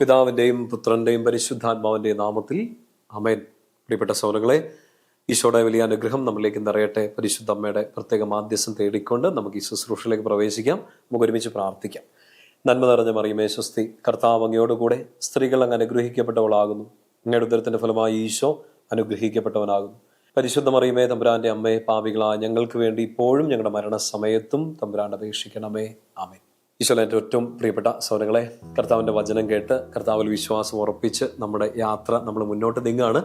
പിതാവിൻ്റെയും പുത്രൻ്റെയും പരിശുദ്ധാത്മാവിൻ്റെയും നാമത്തിൽ ആമേൻ. പ്രിയപ്പെട്ട സഹോദരങ്ങളെ, ഈശോയുടെ വലിയ അനുഗ്രഹം നമ്മളിലേക്ക് നിറയട്ടെ. പരിശുദ്ധ അമ്മയുടെ പ്രത്യേക മാധ്യസ്ഥം തേടിക്കൊണ്ട് നമുക്ക് ഈ ശുശ്രൂഷയിലേക്ക് പ്രവേശിക്കാം. നമുക്ക് ഒരുമിച്ച് പ്രാർത്ഥിക്കാം. നന്മ നിറഞ്ഞ മറിയമേ സ്വസ്തി, കർത്താവ് അങ്ങയോടുകൂടെ സ്ത്രീകൾ അങ്ങ് അനുഗ്രഹിക്കപ്പെട്ടവളാകുന്നു. അങ്ങയുടെ ഉദരത്തിന്റെ ഫലമായി ഈശോ അനുഗ്രഹിക്കപ്പെട്ടവനാകുന്നു. പരിശുദ്ധ മറിയമേ തമ്പുരാന്റെ അമ്മയെ, പാപികളായ ഞങ്ങൾക്ക് വേണ്ടി ഇപ്പോഴും ഞങ്ങളുടെ മരണസമയത്തും തമ്പുരാൻ അപേക്ഷിക്കണമേ. ആമേൻ. ഈശോയുടെ ഏറ്റവും പ്രിയപ്പെട്ട സഹോദരങ്ങളെ, കർത്താവിൻ്റെ വചനം കേട്ട് കർത്താവിൽ വിശ്വാസം ഉറപ്പിച്ച് നമ്മുടെ യാത്ര നമ്മൾ മുന്നോട്ട് നീങ്ങുകയാണ്.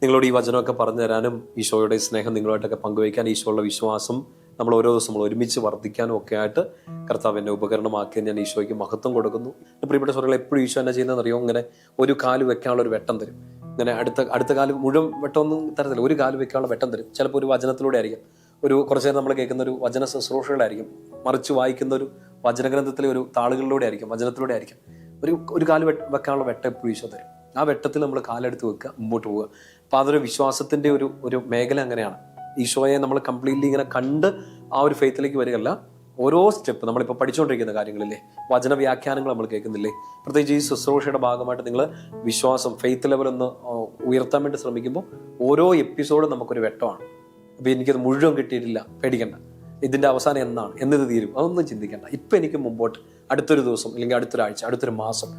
നിങ്ങളോട് ഈ വചനമൊക്കെ പറഞ്ഞു തരാനും ഈശോയുടെ സ്നേഹം നിങ്ങളുമായിട്ടൊക്കെ പങ്കുവയ്ക്കാൻ, ഈശോയുടെ വിശ്വാസം നമ്മൾ ഓരോ ദിവസം നമ്മൾ ഒരുമിച്ച് വർദ്ധിക്കാനും ഒക്കെ ആയിട്ട് കർത്താവ് എന്നെ ഉപകരണമാക്കി ഞാൻ ഈശോയ്ക്ക് മഹത്വം കൊടുക്കുന്നു. പ്രിയപ്പെട്ട സഹോദരങ്ങളെ, എപ്പോഴും ഈശോ എന്നെ ചെയ്യുന്നതെന്ന് അറിയോ? ഇങ്ങനെ ഒരു കാല് വെക്കാനുള്ള ഒരു വെട്ടം തരും. ഇങ്ങനെ അടുത്ത കാല് മുഴുവൻ വെട്ടമൊന്നും തരത്തില്ല, ഒരു കാല് വെക്കാനുള്ള വെട്ടം തരും. ചിലപ്പോൾ ഒരു വചനത്തിലൂടെ ആയിരിക്കും, ഒരു കുറച്ച് നേരം നമ്മൾ കേൾക്കുന്ന ഒരു വചന ശുശ്രൂഷകളായിരിക്കും, മറിച്ച് വായിക്കുന്ന ഒരു വചനഗ്രന്ഥത്തിലെ ഒരു താളുകളിലൂടെ ആയിരിക്കും, വചനത്തിലൂടെ ആയിരിക്കും. ഒരു കാല് വെക്കാനുള്ള വെട്ടം എപ്പോഴും ഈശോ തരും. ആ വെട്ടത്തിൽ നമ്മൾ കാലെടുത്ത് വെക്കുക, മുമ്പോട്ട് പോവുക. അപ്പോൾ അതൊരു വിശ്വാസത്തിൻ്റെ ഒരു മേഖല അങ്ങനെയാണ്. ഈശോയെ നമ്മൾ കംപ്ലീറ്റ്ലി ഇങ്ങനെ കണ്ട് ആ ഒരു ഫെയ്ത്തിലേക്ക് വരികയല്ല, ഓരോ സ്റ്റെപ്പ് നമ്മളിപ്പോൾ പഠിച്ചുകൊണ്ടിരിക്കുന്ന കാര്യങ്ങളില്ലേ, വചന വ്യാഖ്യാനങ്ങൾ നമ്മൾ കേൾക്കുന്നില്ലേ, പ്രത്യേകിച്ച് ഈ ശുശ്രൂഷയുടെ ഭാഗമായിട്ട് നിങ്ങൾ വിശ്വാസം ഫെയ്ത്ത് ലെവൽ ഒന്ന് ഉയർത്താൻ വേണ്ടി ശ്രമിക്കുമ്പോൾ ഓരോ എപ്പിസോഡും നമുക്കൊരു വെട്ടമാണ്. അപ്പോൾ എനിക്കത് മുഴുവൻ കിട്ടിയിട്ടില്ല, പേടിക്കണ്ട. ഇതിൻ്റെ അവസാനം എന്നാണ്, എന്നിത് തീരും, അതൊന്നും ചിന്തിക്കേണ്ട. ഇപ്പം എനിക്ക് മുമ്പോട്ട് അടുത്തൊരു ദിവസം, അല്ലെങ്കിൽ അടുത്തൊരാഴ്ച, അടുത്തൊരു മാസം,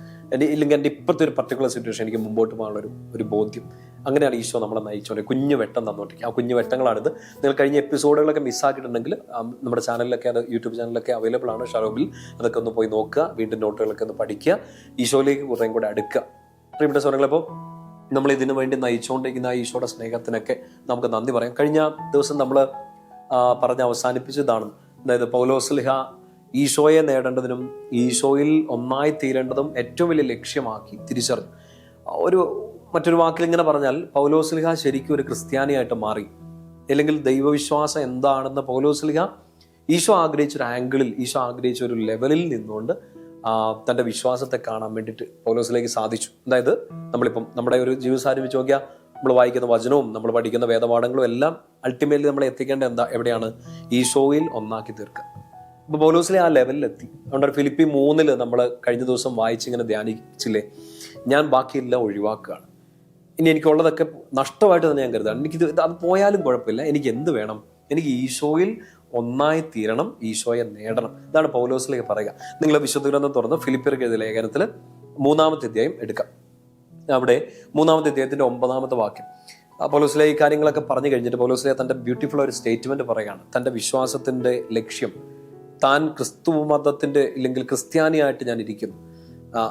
ഇല്ലെങ്കിൽ എൻ്റെ ഇപ്പോഴത്തെ ഒരു പർട്ടിക്കുലർ സിറ്റുവേഷൻ എനിക്ക് മുമ്പോട്ട് പോകാനുള്ള ഒരു ബോധ്യം. അങ്ങനെയാണ് ഈശോ നമ്മളെ നയിച്ചോണ്ട് കുഞ്ഞു വെട്ടം തന്നോട്ടിരിക്കും. ആ കുഞ്ഞു വെട്ടങ്ങളാണിത്. നിങ്ങൾ കഴിഞ്ഞ എപ്പിസോഡുകളൊക്കെ മിസ്സാക്കിയിട്ടുണ്ടെങ്കിൽ നമ്മുടെ ചാനലിലൊക്കെ, അത് യൂട്യൂബ് ചാനലിലൊക്കെ അവൈലബിൾ ആണ്, ഷറോബിൽ. അതൊക്കെ ഒന്ന് പോയി നോക്കുക, വീണ്ടും നോട്ടുകളൊക്കെ ഒന്ന് പഠിക്കുക, ഈശോയിലേക്ക് കുറേയും കൂടെ അടുക്കുക. പ്രിയപ്പെട്ട സഹോദരങ്ങളെ, നമ്മൾ ഇതിനു വേണ്ടി നയിച്ചുകൊണ്ടിരിക്കുന്ന ആ ഈശോയുടെ സ്നേഹത്തിനൊക്കെ നമുക്ക് നന്ദി പറയാം. കഴിഞ്ഞ ദിവസം നമ്മൾ പറഞ്ഞ് അവസാനിപ്പിച്ചതാണ്. അതായത് പൗലോസ്ലിഹ ഈശോയെ നേടേണ്ടതിനും ഈശോയിൽ ഒന്നായി തീരേണ്ടതും ഏറ്റവും വലിയ ലക്ഷ്യമാക്കി തിരിച്ചറിഞ്ഞു. മറ്റൊരു വാക്കിൽ ഇങ്ങനെ പറഞ്ഞാൽ, പൗലോസ്ലിഹ ശരിക്കും ഒരു ക്രിസ്ത്യാനിയായിട്ട് മാറി. അല്ലെങ്കിൽ ദൈവവിശ്വാസം എന്താണെന്ന് പൗലോസ്ലിഹ ഈശോ ആഗ്രഹിച്ചൊരു ആംഗിളിൽ, ഈശോ ആഗ്രഹിച്ച ഒരു ലെവലിൽ നിന്നുകൊണ്ട് തൻ്റെ വിശ്വാസത്തെ കാണാൻ വേണ്ടിയിട്ട് പൗലോസിലേക്ക് സാധിച്ചു. അതായത് നമ്മളിപ്പം നമ്മുടെ ഒരു ജീവിതസാരം വെച്ച് നോക്കിയാൽ, നമ്മൾ വായിക്കുന്ന വചനവും നമ്മൾ പഠിക്കുന്ന വേദപാഠങ്ങളും എല്ലാം അൾട്ടിമേറ്റ്ലി നമ്മളെ എത്തിക്കേണ്ട എവിടെയാണ്? ഈശോയിൽ ഒന്നാക്കി തീർക്കുക. അപ്പോൾ പൗലോസിലെ ആ ലെവലിലെത്തി. അതുകൊണ്ട് ഫിലിപ്പി 3 നമ്മൾ കഴിഞ്ഞ ദിവസം വായിച്ചിങ്ങനെ ധ്യാനിച്ചില്ലേ, ഞാൻ ബാക്കിയെല്ലാം ഒഴിവാക്കുകയാണ്, ഇനി എനിക്കുള്ളതൊക്കെ നഷ്ടമായിട്ട് തന്നെ ഞാൻ കരുതാണ്. അത് പോയാലും കുഴപ്പമില്ല, എനിക്ക് എന്ത് വേണം? എനിക്ക് ഈശോയിൽ ഒന്നായി തീരണം, ഈശോയെ നേടണം. ഇതാണ് പൗലോസിലേക്ക് പറയുക. നിങ്ങൾ വിശുദ്ധ ഗ്രന്ഥം തുറന്ന് ഫിലിപ്പിയർക്ക് എഴുതിയ ലേഖനത്തിൽ 3-ാമത്തെ അധ്യായം എടുക്കാം. അവിടെ 3-ാമത്തെ അധ്യായത്തിന്റെ 9-ാമത്തെ വാക്യം പൗലോസിലെ ഈ കാര്യങ്ങളൊക്കെ പറഞ്ഞു കഴിഞ്ഞിട്ട് പൗലോസിലെ തന്റെ ബ്യൂട്ടിഫുൾ ഒരു സ്റ്റേറ്റ്മെന്റ് പറയുകയാണ്. തന്റെ വിശ്വാസത്തിന്റെ ലക്ഷ്യം, താൻ ക്രിസ്തു മതത്തിന്റെ ഇല്ലെങ്കിൽ ക്രിസ്ത്യാനിയായിട്ട് ഞാൻ ഇരിക്കുന്നു,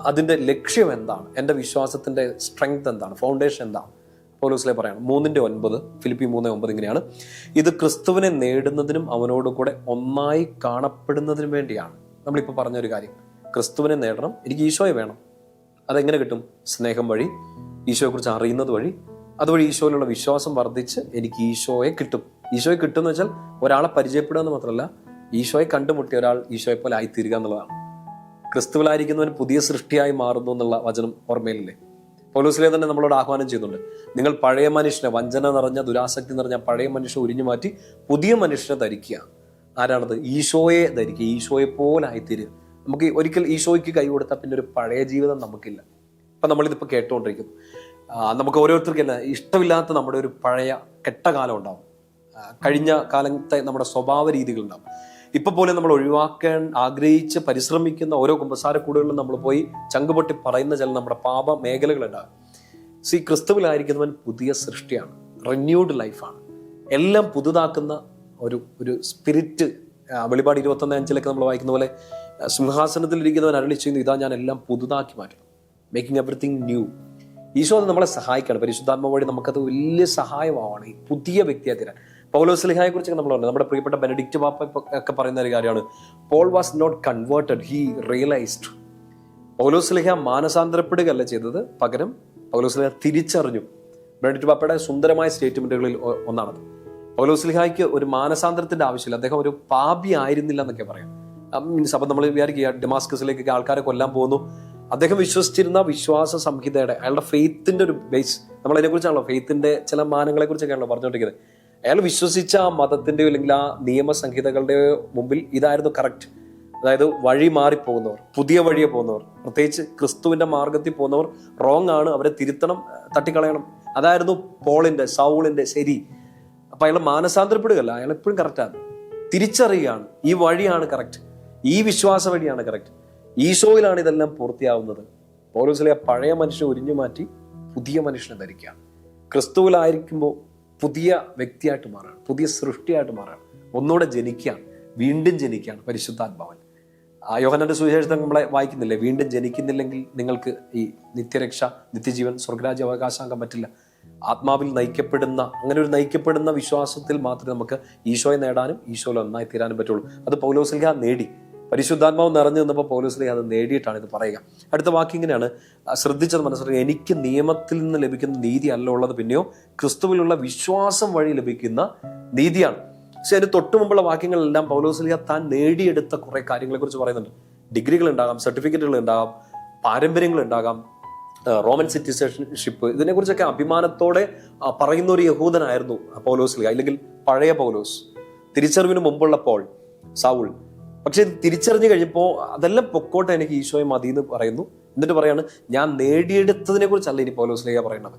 അതിന്റെ ലക്ഷ്യം എന്താണ്, എൻ്റെ വിശ്വാസത്തിന്റെ സ്ട്രെങ്ത് എന്താണ്, ഫൗണ്ടേഷൻ എന്താണ്? പൗലോസിലെ പറയാണ് 3:9, ഫിലിപ്പി 3:9 ഇങ്ങനെയാണ്: ഇത് ക്രിസ്തുവിനെ നേടുന്നതിനും അവനോട് കൂടെ ഒന്നായി കാണപ്പെടുന്നതിനും വേണ്ടിയാണ്. നമ്മളിപ്പോൾ പറഞ്ഞൊരു കാര്യം, ക്രിസ്തുവിനെ നേടണം, എനിക്ക് ഈശോയെ വേണം. അതെങ്ങനെ കിട്ടും? സ്നേഹം വഴി, ഈശോയെക്കുറിച്ച് അറിയുന്നത് വഴി, അതുവഴി ഈശോയിലുള്ള വിശ്വാസം വർദ്ധിച്ച് എനിക്ക് ഈശോയെ കിട്ടും. ഈശോയെ കിട്ടും എന്ന് വെച്ചാൽ ഒരാളെ പരിചയപ്പെടുക എന്ന് മാത്രമല്ല, ഈശോയെ കണ്ടുമുട്ടിയ ഒരാൾ ഈശോയെ പോലെ ആയിത്തീരുക എന്നുള്ളതാണ്. ക്രിസ്തുവിലായിരിക്കുന്നവൻ പുതിയ സൃഷ്ടിയായി മാറുന്നു എന്നുള്ള വചനം ഓർമ്മയിലില്ലേ? പൗലോസിലെ തന്നെ നമ്മളോട് ആഹ്വാനം ചെയ്യുന്നുണ്ട്, നിങ്ങൾ പഴയ മനുഷ്യനെ, വഞ്ചന നിറഞ്ഞ ദുരാസക്തി നിറഞ്ഞ പഴയ മനുഷ്യനെ ഉരിഞ്ഞു മാറ്റി പുതിയ മനുഷ്യനെ ധരിക്കുക. ആരാണത്? ഈശോയെ ധരിക്കുക, ഈശോയെ പോലെ ആയിത്തീരുക. നമുക്ക് ഒരിക്കൽ ഈശോയ്ക്ക് കൈ കൊടുത്താൽ പിന്നെ ഒരു പഴയ ജീവിതം നമുക്കില്ല. അപ്പം നമ്മളിതിപ്പോൾ കേട്ടുകൊണ്ടിരിക്കുന്നു. നമുക്ക് ഓരോരുത്തർക്കും തന്നെ ഇഷ്ടമില്ലാത്ത നമ്മുടെ ഒരു പഴയ കെട്ട കാലം ഉണ്ടാവും, കഴിഞ്ഞ കാലത്തെ നമ്മുടെ സ്വഭാവ രീതികളുണ്ടാവും. ഇപ്പൊ പോലെ നമ്മൾ ഒഴിവാക്കാൻ ആഗ്രഹിച്ച് പരിശ്രമിക്കുന്ന ഓരോ കുമ്പസാരക്കൂടുകളിലും നമ്മൾ പോയി ചങ്കുപൊട്ടി പറയുന്ന ചില നമ്മുടെ പാപ മേഖലകളുണ്ടാകും. ക്രിസ്തുവിലായിരിക്കുന്നവൻ പുതിയ സൃഷ്ടിയാണ്, റിന്യൂഡ് ലൈഫാണ്, എല്ലാം പുതുതാക്കുന്ന ഒരു സ്പിരിറ്റ്. വെളിപാട് 21:5 നമ്മൾ വായിക്കുന്ന പോലെ, സിംഹാസനത്തിൽ ഇരിക്കുന്നവൻ അരുളി ചെയ്യുന്നു, ഇതാ ഞാൻ എല്ലാം പുതുതാക്കി മാറ്റും, മേക്കിംഗ് എവറിത്തിങ് ന്യൂ. ഈശോ അത് നമ്മളെ സഹായിക്കണം. പരിശുദ്ധാത്മ വഴി നമുക്കത് വലിയ സഹായമാവാണ് ഈ പുതിയ വ്യക്തിയെ തീരാൻ. പൗലോസ്ലിഹയെ കുറിച്ചൊക്കെ നമ്മൾ പറഞ്ഞു, നമ്മുടെ പ്രിയപ്പെട്ട ബെനഡിക്റ്റ് പാപ്പ ഒക്കെ പറയുന്ന ഒരു കാര്യമാണ്, Paul was not converted, he realised. പൗലോസ്ലിഹ മാനസാന്തരപ്പെടുകയല്ല ചെയ്തത്, പകരം പൗലോസ്ലിഹ തിരിച്ചറിഞ്ഞു. ബെനഡിക്റ്റ് പാപ്പയുടെ സുന്ദരമായ സ്റ്റേറ്റ്മെന്റുകളിൽ ഒന്നാണത്. പൗലോസ്ലിഹയ്ക്ക് ഒരു മാനസാന്തരത്തിന്റെ ആവശ്യമില്ല, അദ്ദേഹം ഒരു പാപി ആയിരുന്നില്ല എന്നൊക്കെ പറയാം. മീൻസ് അപ്പം നമ്മൾ വിചാരിക്കുക ഡെമാസ്കസിലേക്കൊക്കെ ആൾക്കാരെ കൊല്ലാൻ പോകുന്നു, അദ്ദേഹം വിശ്വസിച്ചിരുന്ന വിശ്വാസ സംഹിതയുടെ, അയാളുടെ ഫെയ്ത്തിന്റെ ഒരു ബേസ്, നമ്മൾ അതിനെക്കുറിച്ചാണല്ലോ ഫെയ്ത്തിന്റെ ചില മാനങ്ങളെ കുറിച്ചൊക്കെയാണല്ലോ പറഞ്ഞുകൊണ്ടിരിക്കുന്നത്. അയാൾ വിശ്വസിച്ച ആ മതത്തിന്റെയോ അല്ലെങ്കിൽ ആ നിയമസംഹിതകളുടെയോ മുമ്പിൽ ഇതായിരുന്നു കറക്റ്റ്. അതായത് വഴി മാറിപ്പോകുന്നവർ, പുതിയ വഴിയെ പോകുന്നവർ, പ്രത്യേകിച്ച് ക്രിസ്തുവിന്റെ മാർഗത്തിൽ പോകുന്നവർ റോങ് ആണ്, അവരെ തിരുത്തണം, തട്ടിക്കളയണം. അതായിരുന്നു സൗളിന്റെ ശരി. അപ്പൊ അയാൾ മാനസാന്തരപ്പെടുകയല്ല, അയാൾ എപ്പോഴും കറക്റ്റാണ്, തിരിച്ചറിയുകയാണ് ഈ വഴിയാണ് കറക്റ്റ്, ഈ വിശ്വാസ വഴിയാണ് കറക്റ്റ്, ഈശോയിലാണ് ഇതെല്ലാം പൂർത്തിയാവുന്നത്. പൗലോസ്ലീഹ പഴയ മനുഷ്യനെ ഉരിഞ്ഞു മാറ്റി പുതിയ മനുഷ്യനെ ധരിക്കുകയാണ്. ക്രിസ്തുവിലായിരിക്കുമ്പോൾ പുതിയ വ്യക്തിയായിട്ട് മാറുകയാണ്, പുതിയ സൃഷ്ടിയായിട്ട് മാറുകയാണ്, ഒന്നുകൂടെ ജനിക്കുകയാണ്, വീണ്ടും ജനിക്കുകയാണ് പരിശുദ്ധാത്മാവൻ. യോഹന്നാന്റെ സുവിശേഷത്തിൽ നമ്മളെ വായിക്കുന്നില്ലേ, വീണ്ടും ജനിക്കുന്നില്ലെങ്കിൽ നിങ്ങൾക്ക് ഈ നിത്യരക്ഷ, നിത്യജീവൻ, സ്വർഗരാജ്യ അവകാശമാക്കാൻ പറ്റില്ല. ആത്മാവിൽ നയിക്കപ്പെടുന്ന, അങ്ങനെ ഒരു നയിക്കപ്പെടുന്ന വിശ്വാസത്തിൽ മാത്രമേ നമുക്ക് ഈശോയെ നേടാനും ഈശോയിൽ ഒന്നായി തീരാനും പറ്റുള്ളൂ. അത് പൗലോസ്ലീഹ നേടി. പരിശുദ്ധാത്മാവ് നിറഞ്ഞു നിന്നപ്പോൾ പൗലോസ്ലീഹ അത് നേടിയിട്ടാണ് ഇത് പറയുക. അടുത്ത വാക്യം ഇങ്ങനെയാണ്, ശ്രദ്ധിച്ചത് മനസ്സിലാക്കുക, എനിക്ക് നിയമത്തിൽ നിന്ന് ലഭിക്കുന്ന നീതി അല്ല ഉള്ളത്, പിന്നെയോ ക്രിസ്തുവിലുള്ള വിശ്വാസം വഴി ലഭിക്കുന്ന നീതിയാണ്. പക്ഷെ അതിന് തൊട്ടു മുമ്പുള്ള വാക്യങ്ങളെല്ലാം പൗലോസ്ലീഹ താൻ നേടിയെടുത്ത കുറെ കാര്യങ്ങളെ കുറിച്ച് പറയുന്നുണ്ട്. ഡിഗ്രികൾ ഉണ്ടാകാം, സർട്ടിഫിക്കറ്റുകൾ ഉണ്ടാകാം, പാരമ്പര്യങ്ങൾ ഉണ്ടാകാം, റോമൻ സിറ്റിസൺഷിപ്പ്, ഇതിനെക്കുറിച്ചൊക്കെ അഭിമാനത്തോടെ പറയുന്ന ഒരു യഹൂദനായിരുന്നു പൗലോസ്ലീഹ, അല്ലെങ്കിൽ പഴയ പൗലോസ്, തിരിച്ചറിവിന് മുമ്പുള്ള സൗൾ. പക്ഷെ തിരിച്ചറിഞ്ഞു കഴിഞ്ഞപ്പോൾ അതെല്ലാം പൊക്കോട്ടെ, എനിക്ക് ഈശോയെ മതി എന്ന് പറയുന്നു. എന്നിട്ട് പറയാണ്, ഞാൻ നേടിയെടുത്തതിനെ കുറിച്ചല്ല ഇനി പൗലോസ്ലീഹ പറയുന്നത്,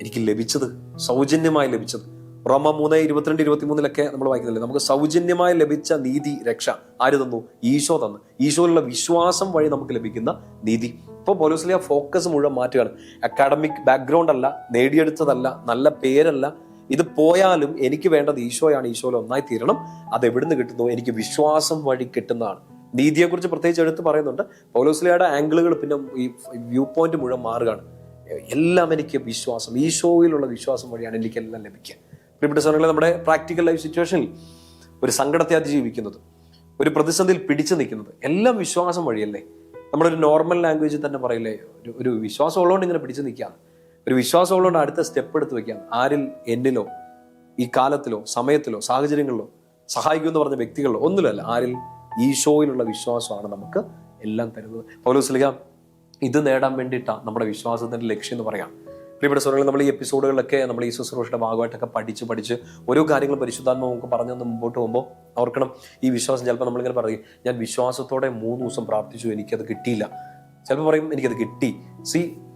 എനിക്ക് ലഭിച്ചത്, സൗജന്യമായി ലഭിച്ചത്. റോമ 3:22-23 നമ്മൾ വായിക്കുന്നില്ലേ, നമുക്ക് സൗജന്യമായി ലഭിച്ച നീതി, രക്ഷ ആര് തന്നു? ഈശോ തന്നു. ഈശോയിലുള്ള വിശ്വാസം വഴി നമുക്ക് ലഭിക്കുന്ന നീതി. ഇപ്പോൾ പൗലോസ്ലീഹ ഫോക്കസ് മുഴുവൻ മാറ്റുകയാണ്. അക്കാഡമിക് ബാക്ക്ഗ്രൗണ്ട് അല്ല, നേടിയെടുത്തതല്ല, നല്ല പേരല്ല, ഇത് പോയാലും എനിക്ക് വേണ്ടത് ഈശോയാണ്, ഈശോയിൽ ഒന്നായി തീരണം. അത് എവിടുന്ന് കിട്ടുന്നു? എനിക്ക് വിശ്വാസം വഴി കിട്ടുന്നതാണ്. നീതിയെക്കുറിച്ച് പ്രത്യേകിച്ച് എടുത്ത് പറയുന്നുണ്ട്. പൗലോസ്ലീഹയുടെ ആംഗിളുകൾ, പിന്നെ ഈ വ്യൂ പോയിന്റ് മുഴുവൻ മാറുകയാണ്. എല്ലാം എനിക്ക് വിശ്വാസം, ഈശോയിലുള്ള വിശ്വാസം വഴിയാണ് എനിക്കെല്ലാം ലഭിക്കുക. പ്രിയപ്പെട്ട സഹോദരങ്ങളെ, നമ്മുടെ പ്രാക്ടിക്കൽ ലൈഫ് സിറ്റുവേഷനിൽ ഒരു സങ്കടത്തെ അതിജീവിക്കുന്നത്, ഒരു പ്രതിസന്ധിയിൽ പിടിച്ചു നിൽക്കുന്നത് എല്ലാം വിശ്വാസം വഴിയല്ലേ. നമ്മളൊരു നോർമൽ ലാംഗ്വേജിൽ തന്നെ പറയില്ലേ, ഒരു വിശ്വാസം ഉള്ളതുകൊണ്ട് ഇങ്ങനെ പിടിച്ചു നിൽക്കുകയാണ്, ഒരു വിശ്വാസം ഉള്ളതുകൊണ്ട് അടുത്ത സ്റ്റെപ്പ് എടുത്ത് വെക്കുകയാണ്. ആരിൽ? എന്നിലോ, ഈ കാലത്തിലോ, സമയത്തിലോ, സാഹചര്യങ്ങളിലോ, സഹായിക്കുമെന്ന് പറഞ്ഞ വ്യക്തികളിലോ ഒന്നുമല്ല. ആരിൽ? ഈശോയിലുള്ള വിശ്വാസമാണ് നമുക്ക് എല്ലാം തരുന്നത്. പൗലോസ്ലീഹ ഇത് നേടാൻ വേണ്ടിയിട്ടാണ് നമ്മുടെ വിശ്വാസത്തിന്റെ ലക്ഷ്യം എന്ന് പറയാം. പ്രിയപ്പെട്ട സഹോദരങ്ങളെ, നമ്മൾ ഈ എപ്പിസോഡുകളിലൊക്കെ നമ്മൾ ഈ ശുശ്രൂഷയുടെ ഭാഗമായിട്ടൊക്കെ പഠിച്ച് ഓരോ കാര്യങ്ങളും പരിശുദ്ധാത്മാവ് നമുക്ക് പറഞ്ഞു തന്ന് മുമ്പോട്ട് പോകുമ്പോൾ ഓർക്കണം, ഈ വിശ്വാസം ചിലപ്പോൾ നമ്മളിങ്ങനെ പറയും, ഞാൻ വിശ്വാസത്തോടെ 3 ദിവസം പ്രാർത്ഥിച്ചു, എനിക്കത് കിട്ടിയില്ല. ചിലപ്പോൾ പറയും, എനിക്കത് കിട്ടി.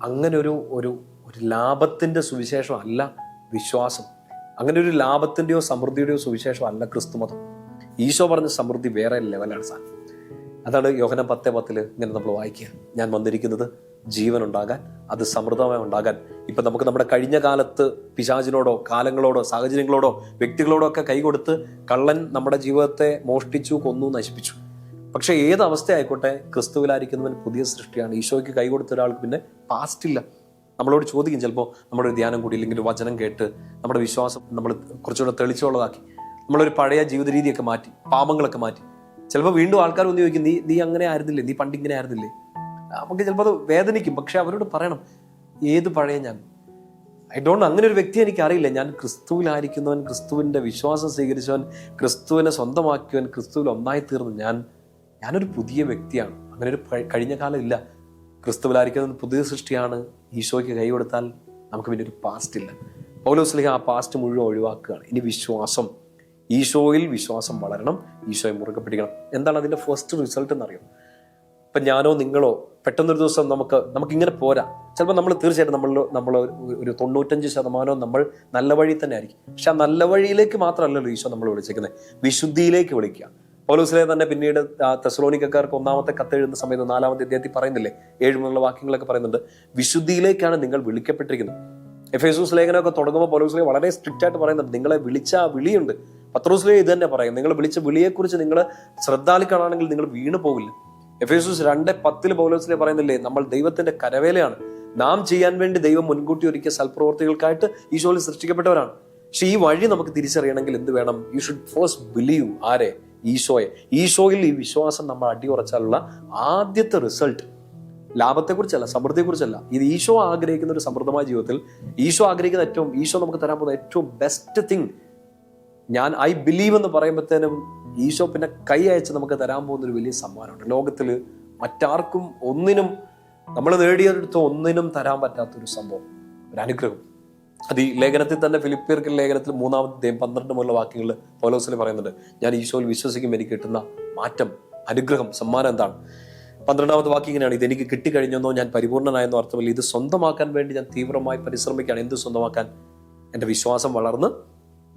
അങ്ങനെ ഒരു ലാഭത്തിന്റെ സുവിശേഷം അല്ല വിശ്വാസം. അങ്ങനെ ഒരു ലാഭത്തിന്റെയോ സമൃദ്ധിയുടെയോ സുവിശേഷം അല്ല ക്രിസ്തുമതം. ഈശോ പറഞ്ഞ സമൃദ്ധി വേറെ ലെവലാണ് സാധനം. അതാണ് യോഹന്നാൻ 10:10 ഇങ്ങനെ നമ്മൾ വായിക്കുക, ഞാൻ വന്നിരിക്കുന്നത് ജീവൻ ഉണ്ടാകാൻ, അത് സമൃദ്ധമായി ഉണ്ടാകാൻ. ഇപ്പൊ നമുക്ക് നമ്മുടെ കഴിഞ്ഞ കാലത്ത് പിശാചിനോടോ, കാലങ്ങളോടോ, സാഹചര്യങ്ങളോടോ, വ്യക്തികളോടോ ഒക്കെ കൈകൊടുത്ത് കള്ളൻ നമ്മുടെ ജീവിതത്തെ മോഷ്ടിച്ചു, കൊന്നു, നശിപ്പിച്ചു. പക്ഷെ ഏത് അവസ്ഥയായിക്കോട്ടെ, ക്രിസ്തുവിലായിരിക്കുന്നവൻ പുതിയ സൃഷ്ടിയാണ്. ഈശോയ്ക്ക് കൈകൊടുത്ത ഒരാൾക്ക് പിന്നെ പാസ്റ്റ് ഇല്ല. നമ്മളോട് ചോദിക്കും ചിലപ്പോൾ, നമ്മുടെ ഒരു ധ്യാനം കൂടി ഇല്ലെങ്കിൽ വചനം കേട്ട് നമ്മുടെ വിശ്വാസം നമ്മൾ കുറച്ചുകൂടെ തെളിച്ചുള്ളതാക്കി, നമ്മളൊരു പഴയ ജീവിത രീതിയൊക്കെ മാറ്റി, പാപങ്ങളൊക്കെ മാറ്റി, ചിലപ്പോൾ വീണ്ടും ആൾക്കാർ ഒന്ന് ചോദിക്കും, നീ അങ്ങനെ ആയിരുന്നില്ലേ, നീ പണ്ട് ഇങ്ങനെ ആയിരുന്നില്ലേ. നമുക്ക് ചിലപ്പോൾ അത് വേദനിക്കും. പക്ഷെ അവരോട് പറയണം, ഏത് പഴയ ഞാൻ? ഐ ഡോണ്ട്, അങ്ങനെ ഒരു വ്യക്തി എനിക്ക് അറിയില്ല. ഞാൻ ക്രിസ്തുവിലായിരിക്കുന്നവൻ, ക്രിസ്തുവിന്റെ വിശ്വാസം സ്വീകരിച്ചവൻ, ക്രിസ്തുവിനെ സ്വന്തമാക്കിയവൻ, ക്രിസ്തുവിൽ ഒന്നായി തീർന്നു ഞാനൊരു പുതിയ വ്യക്തിയാണ്. അങ്ങനെ ഒരു കഴിഞ്ഞ കാലം ഇല്ല. ക്രിസ്തുവിലായിരിക്കുന്നവൻ പുതിയ സൃഷ്ടിയാണ്. ഈശോയ്ക്ക് കൈ കൊടുത്താൽ നമുക്ക് പിന്നെ ഒരു പാസ്റ്റ് ഇല്ല. പൗലോസ്ലീഹ ആ പാസ്റ്റ് മുഴുവൻ ഒഴിവാക്കുകയാണ്. ഇനി വിശ്വാസം, ഈശോയിൽ വിശ്വാസം വളരണം, ഈശോയെ മുറുകെ പിടിക്കണം. എന്താണ് അതിന്റെ ഫസ്റ്റ് റിസൾട്ട് എന്നറിയാം? ഇപ്പം ഞാനോ നിങ്ങളോ പെട്ടെന്നൊരു ദിവസം നമുക്കിങ്ങനെ പോരാ. ചിലപ്പോൾ നമ്മൾ തീർച്ചയായിട്ടും നമ്മൾ ഒരു 95% നമ്മൾ നല്ല വഴി തന്നെ ആയിരിക്കും. പക്ഷെ ആ നല്ല വഴിയിലേക്ക് മാത്രമല്ലല്ലോ ഈശോ നമ്മൾ വിളിച്ചേക്കുന്നത്, വിശുദ്ധിയിലേക്ക് വിളിക്കുക. പൗലോസ്ലീഹ തന്നെ പിന്നീട് തെസ്സലോനിക്കക്കാർക്ക് 1-ാമത്തെ കത്തെഴുതുന്ന സമയത്ത് 4-ാമത്തെ അധ്യായത്തിൽ പറയുന്നില്ലേ, 7 മുതലുള്ള വാക്യങ്ങളൊക്കെ പറയുന്നുണ്ട്, വിശുദ്ധിയിലേക്കാണ് നിങ്ങൾ വിളിക്കപ്പെട്ടിരിക്കുന്നത്. എഫേസൂസ് ലേഖനമൊക്കെ തുടങ്ങുമ്പോൾ പൗലോസ്ലീഹ വളരെ സ്ട്രിക്റ്റ് ആയിട്ട് പറയുന്നുണ്ട്, നിങ്ങളെ വിളിച്ച ആ വിളിയുണ്ട്. പത്രോസ്ലീഹ ഇത് തന്നെ പറയും, നിങ്ങൾ വിളിച്ച വിളിയെക്കുറിച്ച് നിങ്ങൾ ശ്രദ്ധാലുക്കളാണെങ്കിൽ നിങ്ങൾ വീണു പോകില്ല. എഫേസൂസ് 2:10 പൗലോസ്ലീഹ പറയുന്നില്ലേ, നമ്മൾ ദൈവത്തിന്റെ കരവേലയാണ്, നാം ചെയ്യാൻ വേണ്ടി ദൈവം മുൻകൂട്ടി ഒരുക്കിയ സൽപ്രവർത്തികൾക്കായിട്ട് ഈശോയിൽ സൃഷ്ടിക്കപ്പെട്ടവരാണ്. പക്ഷെ ഈ വഴി നമുക്ക് തിരിച്ചറിയണമെങ്കിൽ എന്ത് വേണം? You should first believe. ആരെ? ഈശോയെ. ഈശോയിൽ ഈ വിശ്വാസം നമ്മൾ അടിയുറച്ചാലുള്ള ആദ്യത്തെ റിസൾട്ട് ലാഭത്തെക്കുറിച്ചല്ല, സമൃദ്ധിയെക്കുറിച്ചല്ല. ഇത് ഈശോ ആഗ്രഹിക്കുന്ന ഒരു സമൃദ്ധമായ ജീവിതത്തിൽ ഈശോ ആഗ്രഹിക്കുന്ന ഈശോ നമുക്ക് തരാൻ പോകുന്ന ഏറ്റവും ബെസ്റ്റ് തിങ്, ഐ ബിലീവ് എന്ന് പറയുമ്പോഴത്തേനും ഈശോ പിന്നെ കൈ അയച്ച് നമുക്ക് തരാൻ പോകുന്ന ഒരു വലിയ സമ്മാനമുണ്ട്. ലോകത്തിൽ മറ്റാർക്കും ഒന്നിനും, നമ്മൾ നേടിയെടുത്ത ഒന്നിനും തരാൻ പറ്റാത്തൊരു സംഭവം, ഒരു അനുഗ്രഹം. അത് ഈ ലേഖനത്തിൽ തന്നെ, ഫിലിപ്പിയർക്ക് ലേഖനത്തിൽ 3-ാമത്തെ 12 മുതലുള്ള വാക്യങ്ങളിൽ പൗലോസ്ലീഹ പറയുന്നുണ്ട്, ഞാൻ ഈശോയിൽ വിശ്വസിക്കുമ്പോൾ എനിക്ക് കിട്ടുന്ന മാറ്റം, അനുഗ്രഹം, സമ്മാനം എന്താണ്? 12ാമത്തെ വാക്യം ഇങ്ങനെയാണ്: ഇതെനിക്ക് കിട്ടിക്കഴിഞ്ഞെന്നോ ഞാൻ പരിപൂർണനായെന്നോ അർത്ഥമില്ല, ഇത് സ്വന്തമാക്കാൻ വേണ്ടി ഞാൻ തീവ്രമായി പരിശ്രമിക്കുകയാണ്. എന്ത് സ്വന്തമാക്കാൻ? എൻ്റെ വിശ്വാസം വളർന്ന്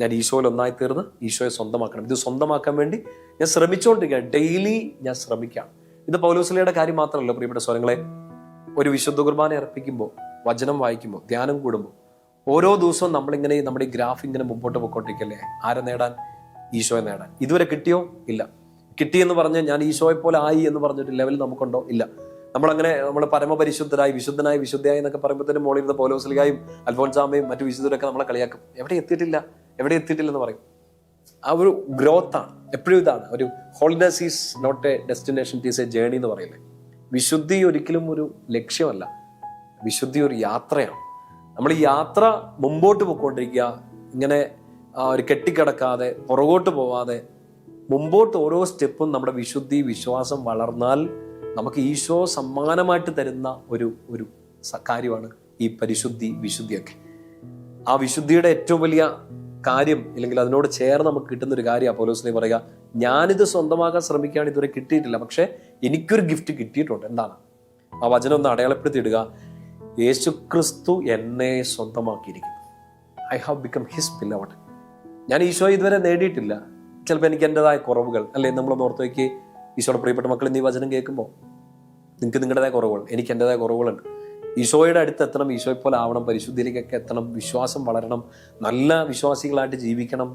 ഞാൻ ഈശോയിൽ ഒന്നായി തീർന്ന് ഈശോയെ സ്വന്തമാക്കണം. ഇത് സ്വന്തമാക്കാൻ വേണ്ടി ഞാൻ ശ്രമിച്ചുകൊണ്ടിരിക്കുകയാണ്. ഡെയിലി ഞാൻ ശ്രമിക്കുകയാണ്. ഇത് പൗലോസ്ലീഹയുടെ കാര്യം മാത്രമല്ല പ്രിയപ്പെട്ട സ്വരങ്ങളെ. ഒരു വിശുദ്ധ കുർബാന അർപ്പിക്കുമ്പോൾ, വചനം വായിക്കുമ്പോൾ, ധ്യാനം കൂടുമ്പോൾ, ഓരോ ദിവസവും നമ്മളിങ്ങനെ നമ്മുടെ ഈ ഗ്രാഫ് ഇങ്ങനെ മുമ്പോട്ട് പോയിക്കൊണ്ടിരിക്കല്ലേ? ആരെ നേടാൻ? ഈശോയെ നേടാൻ. ഇതുവരെ കിട്ടിയോ? ഇല്ല. കിട്ടിയെന്ന് പറഞ്ഞ് ഞാൻ ഈശോയെ പോലെ ആയി എന്ന് പറഞ്ഞൊരു ലെവൽ നമുക്കുണ്ടോ? ഇല്ല. നമ്മൾ പരമപരിശുദ്ധരായി, വിശുദ്ധനായി, വിശുദ്ധയായി എന്നൊക്കെ പറയുമ്പോഴത്തേനും മോളിൽ നിന്ന് പൗലോസ്ലീഹയും അൽഫോൻസാമയും മറ്റു വിശുദ്ധരൊക്കെ നമ്മളെ കളിയാക്കും. എവിടെ എത്തിയിട്ടില്ലെന്ന് പറയും. ആ ഒരു ഗ്രോത്താണ് എപ്പോഴും. ഇതാണ് ഒരു holiness is not a destination, it is a journey എന്ന് പറയില്ലേ. വിശുദ്ധി ഒരിക്കലും ഒരു ലക്ഷ്യമല്ല, വിശുദ്ധി ഒരു യാത്രയാണ്. നമ്മൾ ഈ യാത്ര മുമ്പോട്ട് പോയിക്കൊണ്ടിരിക്കുക, ഇങ്ങനെ ഒരു കെട്ടിക്കിടക്കാതെ പുറകോട്ട് പോവാതെ മുമ്പോട്ട് ഓരോ സ്റ്റെപ്പും നമ്മുടെ വിശുദ്ധി, വിശ്വാസം വളർന്നാൽ നമുക്ക് ഈശോ സമ്മാനമായിട്ട് തരുന്ന ഒരു കാര്യമാണ് ഈ പരിശുദ്ധി, വിശുദ്ധിയൊക്കെ. ആ വിശുദ്ധിയുടെ ഏറ്റവും വലിയ കാര്യം, അല്ലെങ്കിൽ അതിനോട് ചേർന്ന് നമുക്ക് കിട്ടുന്ന ഒരു കാര്യം പൗലോസ്ലീഹ പറയുക: ഞാനിത് സ്വന്തമാക്കാൻ ശ്രമിക്കുകയാണ്, ഇതുവരെ കിട്ടിയിട്ടില്ല, പക്ഷെ എനിക്കൊരു ഗിഫ്റ്റ് കിട്ടിയിട്ടുണ്ട്. എന്താണ് ആ വചനം? ഒന്ന് അടയാളപ്പെടുത്തിയിടുക: യേശുക്രിസ്തു എന്നെ സ്വന്തമാക്കിയിരിക്കുന്നു. I have become his beloved. ഞാൻ ഈശോയെ ഇതുവരെ നേടിയിട്ടില്ല. ചിലപ്പോൾ എനിക്ക് എൻ്റെതായ കുറവുകൾ, അല്ലെ? നമ്മളൊന്ന് ഓർത്ത് വയ്ക്ക്. ഈശോയുടെ പ്രിയപ്പെട്ട മക്കൾ, ഇന്ന് ഈ വചനം കേൾക്കുമ്പോൾ നിങ്ങൾക്ക് നിങ്ങളുടേതായ കുറവുകൾ, എനിക്ക് എൻ്റെതായ കുറവുകളുണ്ട്. ഈശോയുടെ അടുത്ത് എത്തണം, ഈശോയെ പോലെ ആവണം, പരിശുദ്ധിയിലേക്കൊക്കെ എത്തണം, വിശ്വാസം വളരണം, നല്ല വിശ്വാസികളായിട്ട് ജീവിക്കണം,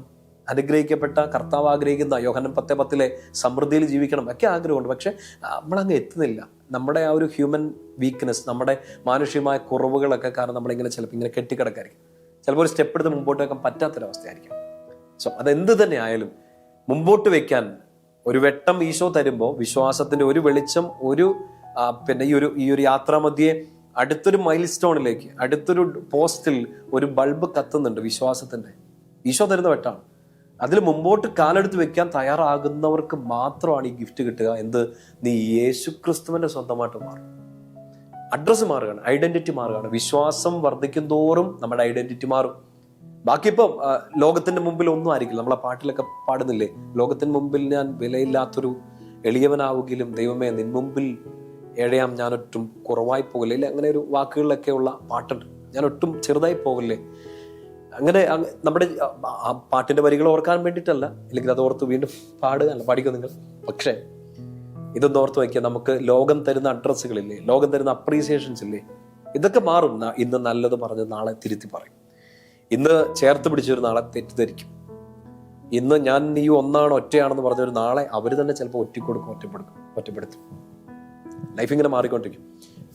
അനുഗ്രഹിക്കപ്പെട്ട കർത്താവ് ആഗ്രഹിക്കുന്ന യോഹന്നാൻ 10:10 സമൃദ്ധിയിൽ ജീവിക്കണം ഒക്കെ ആഗ്രഹമുണ്ട്. പക്ഷെ നമ്മളങ്ങ് എത്തുന്നില്ല. നമ്മുടെ ആ ഒരു ഹ്യൂമൻ വീക്ക്നെസ്, നമ്മുടെ മാനുഷികമായ കുറവുകളൊക്കെ കാരണം നമ്മളിങ്ങനെ ചിലപ്പോൾ ഇങ്ങനെ കെട്ടിക്കിടക്കായിരിക്കും. ചിലപ്പോൾ ഒരു സ്റ്റെപ്പ് എടുത്ത് മുമ്പോട്ട് വെക്കാൻ പറ്റാത്തൊരവസ്ഥയായിരിക്കും. സോ അതെന്ത് തന്നെ ആയാലും മുമ്പോട്ട് വെക്കാൻ ഒരു വെട്ടം ഈശോ തരുമ്പോൾ, വിശ്വാസത്തിന്റെ ഒരു വെളിച്ചം, പിന്നെ ഈ ഒരു യാത്രാമധ്യേ അടുത്തൊരു മൈൽ സ്റ്റോണിലേക്ക്, അടുത്തൊരു പോസ്റ്റിൽ ഒരു ബൾബ് കത്തുന്നുണ്ട് വിശ്വാസത്തിന്റെ. ഈശോ തരുന്ന വെട്ടാണ്. അതിൽ മുമ്പോട്ട് കാലെടുത്ത് വെക്കാൻ തയ്യാറാകുന്നവർക്ക് മാത്രമാണ് ഈ ഗിഫ്റ്റ് കിട്ടുക. എന്ത്? നീ യേശുക്രിസ്തുവിന്റെ സ്വന്തമായിട്ട് മാറും. അഡ്രസ്സ് മാറുകയാണ്, ഐഡന്റിറ്റി മാറുകയാണ്. വിശ്വാസം വർദ്ധിക്കും തോറും നമ്മുടെ ഐഡന്റിറ്റി മാറും. ബാക്കി ഇപ്പം ലോകത്തിന്റെ മുമ്പിൽ ഒന്നും ആയിരിക്കില്ല. നമ്മളെ പാട്ടിലൊക്കെ പാടുന്നില്ലേ? ലോകത്തിന് മുമ്പിൽ ഞാൻ വിലയില്ലാത്തൊരു എളിയവനാവുകയും ദൈവമേ നിൻ മുമ്പിൽ ഏഴയാം ഞാൻ ഒട്ടും കുറവായി പോകില്ലേ. ഇല്ല, അങ്ങനെ ഒരു വാക്കുകളിലൊക്കെ ഉള്ള പാട്ടുണ്ട്. ഞാൻ ഒട്ടും ചെറുതായി പോകില്ലേ. അങ്ങനെ നമ്മുടെ ആ പാട്ടിന്റെ വരികൾ ഓർക്കാൻ വേണ്ടിയിട്ടല്ല, അല്ലെങ്കിൽ അത് ഓർത്ത് വീണ്ടും പാടുകയല്ല, പാടിക്കോ നിങ്ങൾ. പക്ഷേ ഇതൊന്നും ഓർത്ത് വയ്ക്കുക, നമുക്ക് ലോകം തരുന്ന അഡ്രസ്സുകളില്ലേ, ലോകം തരുന്ന അപ്രീസിയേഷൻസ് ഇല്ലേ, ഇതൊക്കെ മാറും. ഇന്ന് നല്ലത് പറഞ്ഞ് നാളെ തിരുത്തി പറയും. ഇന്ന് ചേർത്ത് പിടിച്ചൊരു നാളെ തെറ്റിദ്ധരിക്കും. ഇന്ന് ഞാൻ നീ ഒന്നാണ്, ഒറ്റയാണെന്ന് പറഞ്ഞൊരു നാളെ അവർ തന്നെ ചിലപ്പോൾ ഒറ്റപ്പെടുത്തും. ലൈഫ് ഇങ്ങനെ മാറിക്കൊണ്ടിരിക്കും.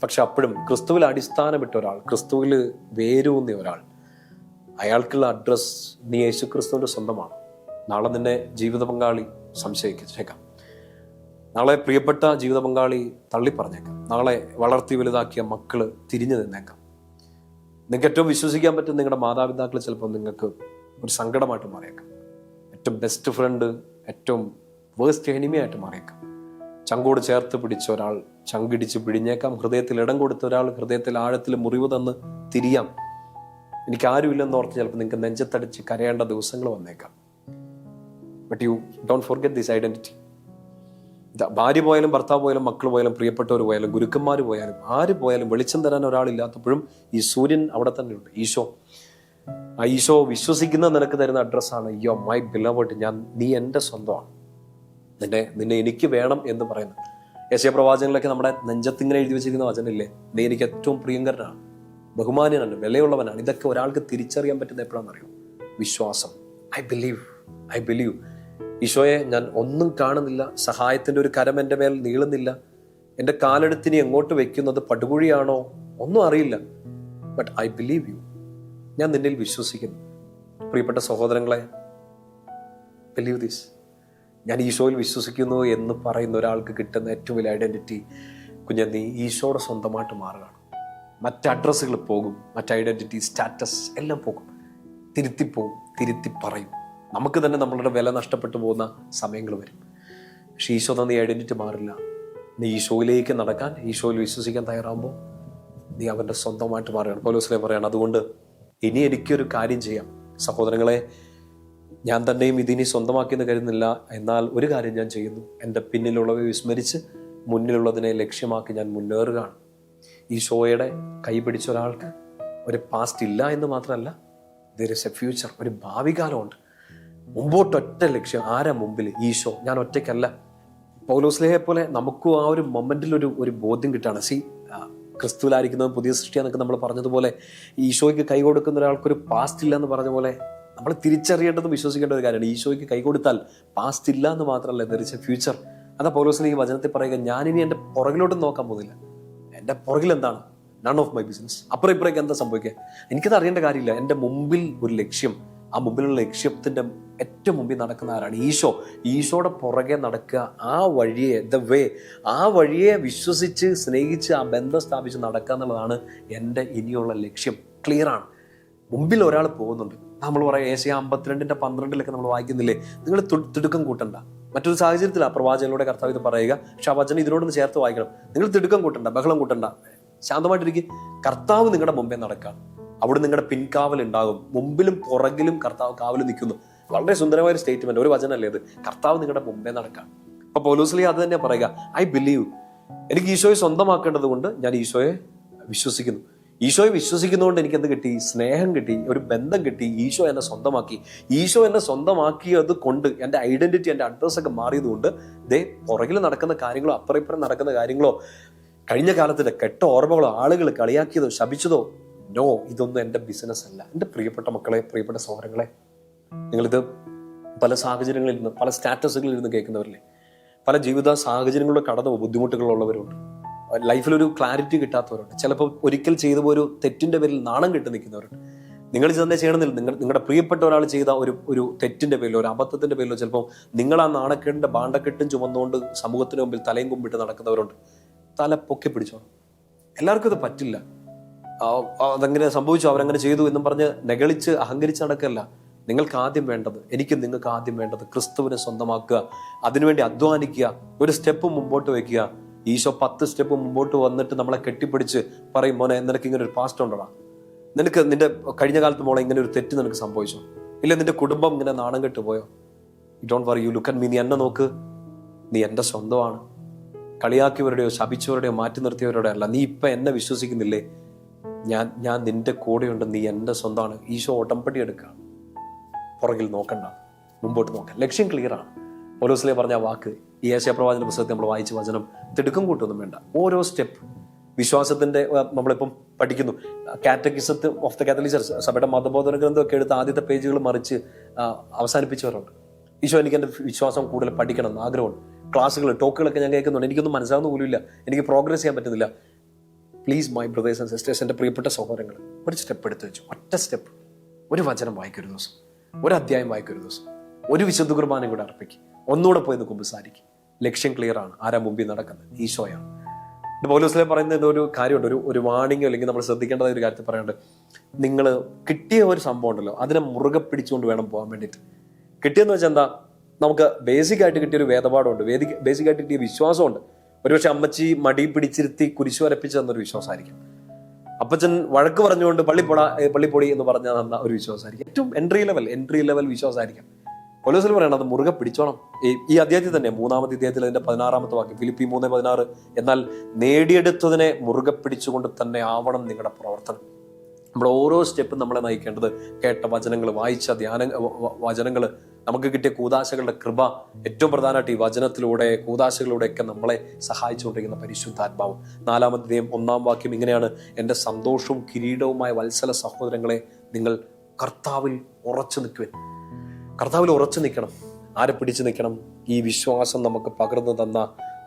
പക്ഷെ അപ്പോഴും ക്രിസ്തുവിൽ അടിസ്ഥാനമിട്ട ഒരാൾ, ക്രിസ്തുവിൽ വേരൂന്നിയ ഒരാൾ, അയാൾക്കുള്ള അഡ്രസ് നീ യേശു ക്രിസ്തുവിന്റെ സ്വന്തമാണ്. നാളെ നിന്നെ ജീവിത പങ്കാളി സംശയിച്ചേക്കാം, നാളെ പ്രിയപ്പെട്ട ജീവിത പങ്കാളി തള്ളി പറഞ്ഞേക്കാം, നാളെ വളർത്തി വലുതാക്കിയ മക്കള് തിരിഞ്ഞു നിന്നേക്കാം. നിങ്ങൾക്ക് ഏറ്റവും വിശ്വസിക്കാൻ പറ്റും നിങ്ങളുടെ മാതാപിതാക്കൾ ചിലപ്പോൾ നിങ്ങൾക്ക് ഒരു സങ്കടമായിട്ട് മാറിയേക്കാം. ഏറ്റവും ബെസ്റ്റ് ഫ്രണ്ട് ഏറ്റവും വേസ്റ്റ് എനിമിയായിട്ട് മാറിയേക്കാം. ചങ്കോട് ചേർത്ത് പിടിച്ച ഒരാൾ ചങ്കിടിച്ച് പിടിഞ്ഞേക്കാം. ഹൃദയത്തിൽ ഇടം കൊടുത്ത ഒരാൾ ഹൃദയത്തിൽ ആഴത്തിൽ മുറിവ് തന്ന് തിരിയാം. എനിക്ക് ആരുമില്ലെന്ന് ഓർത്ത് ചിലപ്പോൾ നിങ്ങൾക്ക് നെഞ്ചത്തടിച്ച് കരയേണ്ട ദിവസങ്ങൾ വന്നേക്കാം. But you don't forget this identity. ഭാര്യ പോയാലും ഭർത്താവ് പോയാലും മക്കൾ പോയാലും പ്രിയപ്പെട്ടവർ പോയാലും ഗുരുക്കന്മാർ പോയാലും ആര് പോയാലും വെളിച്ചം തരാൻ ഒരാളില്ലാത്തപ്പോഴും ഈ സൂര്യൻ അവിടെ തന്നെ ഉണ്ട്. ഈശോ വിശ്വസിക്കുന്ന നിനക്ക് തരുന്ന അഡ്രസ്സാണ് യോ മൈ ബിലവഡ്. നീ എൻ്റെ സ്വന്തമാണ്, നിന്നെ എനിക്ക് വേണം എന്ന് പറയുന്നത്. യെശയ്യാ പ്രവാചകനിലൊക്കെ നമ്മുടെ നെഞ്ചത്തിങ്ങനെ എഴുതി വെച്ചിരിക്കുന്ന വചനമില്ലേ, നീ എനിക്ക് ഏറ്റവും പ്രിയങ്കരനാണ്, ബഹുമാന്യനാണ്, വിലയുള്ളവനാണ്. ഇതൊക്കെ ഒരാൾക്ക് തിരിച്ചറിയാൻ പറ്റുന്ന എപ്പോഴാണെന്നറിയോ? വിശ്വാസം. ഐ ബിലീവ് ഈശോയെ ഞാൻ ഒന്നും കാണുന്നില്ല, സഹായത്തിന്റെ ഒരു കരം എൻ്റെ മേൽ നീളുന്നില്ല, എൻ്റെ കാലെടുത്തിനി എങ്ങോട്ട് വെക്കുന്നത് പടുകുഴിയാണോ ഒന്നും അറിയില്ല, ബട്ട് ഐ ബിലീവ് യു. ഞാൻ നിന്നിൽ വിശ്വസിക്കുന്നു. പ്രിയപ്പെട്ട സഹോദരങ്ങളെ, ബിലീവ് ദിസ്. ഞാൻ ഈശോയിൽ വിശ്വസിക്കുന്നു എന്ന് പറയുന്ന ഒരാൾക്ക് കിട്ടുന്ന ഏറ്റവും വലിയ ഐഡന്റിറ്റി, നീ ഈശോയുടെ സ്വന്തമായിട്ട് മാറുകയാണ്. മറ്റ് അഡ്രസ്സുകൾ പോകും, മറ്റ് ഐഡന്റിറ്റി, സ്റ്റാറ്റസ് എല്ലാം പോകും, തിരുത്തി പറയും. നമുക്ക് തന്നെ നമ്മളുടെ വില നഷ്ടപ്പെട്ടു പോകുന്ന സമയങ്ങൾ വരും. പക്ഷെ ഈശോ തന്ന ഈ ഐഡന്റിറ്റി മാറില്ല. നീ ഈശോയിലേക്ക് നടക്കാൻ, ഈശോയിൽ വിശ്വസിക്കാൻ തയ്യാറാകുമ്പോൾ നീ അവൻ്റെ സ്വന്തമായിട്ട് മാറുകയാണ്. പൗലോസ്ലീഹ പറയാണ്, അതുകൊണ്ട് ഇനി എനിക്കൊരു കാര്യം ചെയ്യാം സഹോദരങ്ങളെ, ഞാൻ തന്നെയും ഇതിനി സ്വന്തമാക്കിയെന്ന് കരുതുന്നില്ല, എന്നാൽ ഒരു കാര്യം ഞാൻ ചെയ്യുന്നു, എൻ്റെ പിന്നിലുള്ളവയെ വിസ്മരിച്ച് മുന്നിലുള്ളതിനെ ലക്ഷ്യമാക്കി ഞാൻ മുന്നേറുകയാണ്. ഈശോയുടെ കൈ പിടിച്ച ഒരാൾക്ക് ഒരു പാസ്റ്റ് ഇല്ല എന്ന് മാത്രമല്ല, there is a future, ഒരു ഭാവി കാലമുണ്ട്. മുമ്പോട്ടൊറ്റ ലക്ഷ്യം. ആരാ മുമ്പിൽ? ഈശോ. ഞാൻ ഒറ്റയ്ക്കല്ല. പൗലോസ്ലേഹയെ പോലെ നമുക്കും ആ ഒരു മൊമെന്റിൽ ഒരു ബോധ്യം കിട്ടുകയാണ്. ക്രിസ്തുവിലായിരിക്കുന്നതും പുതിയ സൃഷ്ടിയാന്നൊക്കെ നമ്മൾ പറഞ്ഞതുപോലെ ഈശോയ്ക്ക് കൈ കൊടുക്കുന്ന ഒരാൾക്കൊരു പാസ്റ്റ് ഇല്ല എന്ന് പറഞ്ഞ പോലെ നമ്മൾ തിരിച്ചറിയേണ്ടതും വിശ്വസിക്കേണ്ട ഒരു കാര്യമാണ്. ഈശോയ്ക്ക് കൈ കൊടുത്താൽ പാസ്റ്റ് ഇല്ല എന്ന് മാത്രമല്ല, there is a future. അതാ പൗലോസ്ലേഹ ഈ വചനത്തിൽ പറയുക, ഞാനിനി എൻ്റെ പുറകിലോട്ടും നോക്കാൻ പോകുന്നില്ല. എൻ്റെ പുറകിൽ എന്താണ്? None of my business. അപ്പുറം ഇപ്പുറേക്ക് എന്താ സംഭവിക്കുക എനിക്കത് അറിയേണ്ട കാര്യമില്ല. എൻ്റെ മുമ്പിൽ ഒരു ലക്ഷ്യം. ആ മുമ്പിലുള്ള ലക്ഷ്യത്തിൻ്റെ ഏറ്റവും മുമ്പിൽ നടക്കുന്ന ആരാണ്? ഈശോ. ഈശോയുടെ പുറകെ നടക്കുക. ആ വഴിയെ, ദ വേ, ആ വഴിയെ വിശ്വസിച്ച് സ്നേഹിച്ച് ആ ബന്ധം സ്ഥാപിച്ച് നടക്കുക എന്നുള്ളതാണ് എൻ്റെ ഇനിയുള്ള ലക്ഷ്യം. ക്ലിയറാണ്. മുമ്പിൽ ഒരാൾ പോകുന്നുണ്ട്. നമ്മൾ പറയാം ഏശയ്യാ 52:12 നമ്മൾ വായിക്കുന്നില്ലേ, നിങ്ങൾ തിടുക്കം കൂട്ടണ്ട. മറ്റൊരു സാഹചര്യത്തിലാണ് പ്രവാചകനിലൂടെ കർത്താവ് ഇത് പറയുക. പക്ഷെ ആ വചനം ഇതിനോടൊന്ന് ചേർത്ത് വായിക്കണം. നിങ്ങൾ തിടുക്കം കൂട്ടണ്ട, ബഹളം കൂട്ടണ്ട, ശാന്തമായിട്ടിരിക്കും. കർത്താവ് നിങ്ങളുടെ മുമ്പേ നടക്കാം. അവിടെ നിങ്ങളുടെ പിൻകാവൽ ഉണ്ടാകും. മുമ്പിലും പുറകിലും കർത്താവ് കാവൽ നിൽക്കുന്നു. വളരെ സുന്ദരമായ ഒരു സ്റ്റേറ്റ്മെന്റ്, ഒരു വചനമല്ലേ ഇത്? കർത്താവ് നിങ്ങളുടെ മുമ്പേ നടക്കാം. അപ്പൊ പൗലോസ്ലീഹ അത് തന്നെ പറയുക, ഐ ബിലീവ്. എനിക്ക് ഈശോയെ സ്വന്തമാക്കേണ്ടത് കൊണ്ട് ഞാൻ ഈശോയെ വിശ്വസിക്കുന്നു. ഈശോയെ വിശ്വസിക്കുന്നതുകൊണ്ട് എനിക്ക് എന്ത് കിട്ടി? സ്നേഹം കിട്ടി, ഒരു ബന്ധം കിട്ടി. ഈശോ എന്നെ സ്വന്തമാക്കി. ഈശോ എന്നെ സ്വന്തമാക്കിയത് കൊണ്ട് എൻ്റെ ഐഡന്റിറ്റി, എൻ്റെ അഡ്രസ്സൊക്കെ മാറിയത് കൊണ്ട് പുറകിൽ നടക്കുന്ന കാര്യങ്ങളോ അപ്പുറം ഇപ്പുറം നടക്കുന്ന കാര്യങ്ങളോ കഴിഞ്ഞ കാലത്തിന്റെ കെട്ട ഓർമ്മകളോ ആളുകൾ കളിയാക്കിയതോ ശപിച്ചതോ, നോ, ഇതൊന്നും എൻ്റെ ബിസിനസ് അല്ല. എൻ്റെ പ്രിയപ്പെട്ട മക്കളെ, പ്രിയപ്പെട്ട സഹോദരങ്ങളെ, നിങ്ങളിത് പല സാഹചര്യങ്ങളിൽ നിന്ന്, പല സ്റ്റാറ്റസുകളിൽ നിന്ന് കേൾക്കുന്നവരില്ലേ, പല ജീവിത സാഹചര്യങ്ങളിലൂടെ കടന്നു ബുദ്ധിമുട്ടുകളുള്ളവരുണ്ട്, ലൈഫിലൊരു ക്ലാരിറ്റി കിട്ടാത്തവരുണ്ട്, ചിലപ്പോൾ ഒരിക്കൽ ചെയ്ത ഒരു തെറ്റിന്റെ പേരിൽ നാണം കെട്ടി നിൽക്കുന്നവരുണ്ട്. നിങ്ങൾ തന്നെ ചെയ്യണമെന്നില്ല, നിങ്ങളുടെ പ്രിയപ്പെട്ട ഒരാൾ ചെയ്ത ഒരു തെറ്റിന്റെ പേരിലോ ഒരു അബദ്ധത്തിന്റെ പേരിലോ ചിലപ്പോൾ നിങ്ങൾ ആ നാണക്കെട്ടിന്റെ ബാണ്ടക്കെട്ടും ചുമന്നുകൊണ്ട് സമൂഹത്തിന് മുമ്പിൽ തലയും കുമ്പിട്ട് നടക്കുന്നവരുണ്ട്. തല പൊക്കി പിടിച്ചോണം. എല്ലാവർക്കും ഇത് പറ്റില്ല. അതെങ്ങനെ സംഭവിച്ചു, അവരങ്ങനെ ചെയ്തു എന്നും പറഞ്ഞ് നെകളിച്ച് അഹങ്കരിച്ച് നടക്കല്ല. നിങ്ങൾക്ക് ആദ്യം വേണ്ടത്, നിങ്ങൾക്ക് ആദ്യം വേണ്ടത് ക്രിസ്തുവിനെ സ്വന്തമാക്കുക. അതിനുവേണ്ടി അധ്വാനിക്കുക. ഒരു സ്റ്റെപ്പ് മുമ്പോട്ട് വയ്ക്കുക. ഈശോ 10 സ്റ്റെപ്പ് മുമ്പോട്ട് വന്നിട്ട് നമ്മളെ കെട്ടിപ്പിടിച്ച് പറയും, മോനെ, നിനക്ക് ഇങ്ങനെ ഒരു പാസ്റ്റ് ഉണ്ടോടാ? നിനക്ക് നിന്റെ കഴിഞ്ഞ കാലത്ത് മോളെ ഇങ്ങനെ ഒരു തെറ്റ് നിനക്ക് സംഭവിച്ചോ? ഇല്ല, നിന്റെ കുടുംബം ഇങ്ങനെ നാണം കെട്ട് പോയോ? Don't worry, you look at me. നീ എന്നെ നോക്ക്. നീ എൻ്റെ സ്വന്തമാണ്. കളിയാക്കിയവരുടെയോ ശപിച്ചവരുടെയോ മാറ്റി നിർത്തിയവരുടെ അല്ല. നീ ഇപ്പം എന്നെ വിശ്വസിക്കുന്നില്ലേ? ഞാൻ നിന്റെ കൂടെയുണ്ട്. നീ എൻ്റെ സ്വന്തമാണ്. ഈശോ ഓട്ടംപടി എടുക്കുക. പുറകിൽ നോക്കണ്ട, മുമ്പോട്ട് നോക്കാം. ലക്ഷ്യം ക്ലിയറാണ്. പൗലോസ്ലീഹ പറഞ്ഞ വാക്ക് ഈ യേശയ്യാ പ്രവാചകന്റെ പുസ്തകത്തിൽ നമ്മൾ വായിച്ച വചനം, തിടുക്കം കൂട്ടൊന്നും വേണ്ട. ഓരോ സ്റ്റെപ്പ് വിശ്വാസത്തിന്റെ നമ്മളിപ്പം പഠിക്കുന്നു. Catechism of the Catholic church, സഭയുടെ മതബോധന ഗ്രന്ഥമൊക്കെ എടുത്ത് ആദ്യത്തെ പേജുകൾ മറിച്ച് അവസാനിപ്പിച്ചവരുണ്ട്. ഈശോ, എനിക്ക് എൻ്റെ വിശ്വാസം കൂടുതൽ പഠിക്കണം എന്ന് ആഗ്രഹമുണ്ട്. ക്ലാസ്സുകൾ, ടോക്കുകളൊക്കെ ഞാൻ കേൾക്കുന്നുണ്ട്. എനിക്കൊന്നും മനസ്സിലാവുന്ന പോലും ഇല്ല. എനിക്ക് പ്രോഗ്രസ് ചെയ്യാൻ പറ്റുന്നില്ല. Please my brothers and sisters, എൻ്റെ പ്രിയപ്പെട്ട സഹോദരങ്ങൾ, ഒരു സ്റ്റെപ്പ് എടുത്ത് വെച്ചു. ഒറ്റ സ്റ്റെപ്പ്. ഒരു വചനം വായിക്കൊരു ദിവസം, ഒരു അധ്യായം വായിക്കൊരു ദിവസം, ഒരു വിശുദ്ധ കുർബാനയും കൂടെ അർപ്പിക്കും. ഒന്നുകൂടെ പോയി കുമ്പസാരിക്കും. ലക്ഷ്യം ക്ലിയർ ആണ്. ആരാ മുമ്പിൽ നടക്കുന്നത്? ഈശോയാണ്. പൗലോസ്ലീഹ പറയുന്ന ഒരു കാര്യമുണ്ട്, ഒരു വാണിംഗ് അല്ലെങ്കിൽ നമ്മൾ ശ്രദ്ധിക്കേണ്ടതായ ഒരു കാര്യത്തിൽ പറയുന്നുണ്ട്. നിങ്ങൾ കിട്ടിയ ഒരു സംഭവം ഉണ്ടല്ലോ, അതിനെ മുറുകെ പിടിച്ചുകൊണ്ട് വേണം പോകാൻ വേണ്ടിയിട്ട്. കിട്ടിയെന്ന് വെച്ചാൽ എന്താ? നമുക്ക് ബേസിക് ആയിട്ട് കിട്ടിയൊരു വേദപാഠമുണ്ട്, ബേസിക് ആയിട്ട് കിട്ടിയ വിശ്വാസമുണ്ട്. ഒരുപക്ഷെ അമ്മച്ചി മടി പിടിച്ചിരുത്തി കുരിശു വരപ്പിച്ച് തന്നൊരു വിശ്വാസമായിരിക്കും. അപ്പച്ചൻ വഴക്ക് പറഞ്ഞുകൊണ്ട് പള്ളിപ്പൊടി എന്ന് പറഞ്ഞ തന്ന ഒരു വിശ്വാസമായിരിക്കും. ഏറ്റവും എൻട്രി ലെവൽ വിശ്വാസമായിരിക്കും. പൗലോസ്ലീഹ പറയണം, അത് മുറുകെ പിടിച്ചോണം. ഈ അധ്യായത്തിൽ തന്നെ 3-ാമത്തെ അധ്യായത്തിൽ അതിന്റെ 16-ാമത്തെ വാക്യം, ഫിലിപ്പി 3:16, എന്നാൽ നേടിയെടുത്തതിനെ മുറുകെ പിടിച്ചുകൊണ്ട് തന്നെ ആവണം നിങ്ങളുടെ പ്രവർത്തനം. നമ്മുടെ ഓരോ സ്റ്റെപ്പും നമ്മളെ നയിക്കേണ്ടത് കേട്ട വചനങ്ങൾ, വായിച്ച വചനങ്ങൾ, നമുക്ക് കിട്ടിയ കൂദാശകളുടെ കൃപ, ഏറ്റവും പ്രധാനമായിട്ട് ഈ വചനത്തിലൂടെ കൂദാശകളിലൂടെയൊക്കെ നമ്മളെ സഹായിച്ചുകൊണ്ടിരിക്കുന്ന പരിശുദ്ധാത്മാവ്. 4-ാമത്തെ അധ്യായം 1-ാം വാക്യം ഇങ്ങനെയാണ്, എൻ്റെ സന്തോഷവും കിരീടവുമായ വത്സല സഹോദരങ്ങളെ, നിങ്ങൾ കർത്താവിൽ ഉറച്ചു നിൽക്കുവാൻ. കർത്താവിൽ ഉറച്ചു നിൽക്കണം. ആരെ പിടിച്ചു നിൽക്കണം? ഈ വിശ്വാസം നമുക്ക് പകർന്നു തന്ന,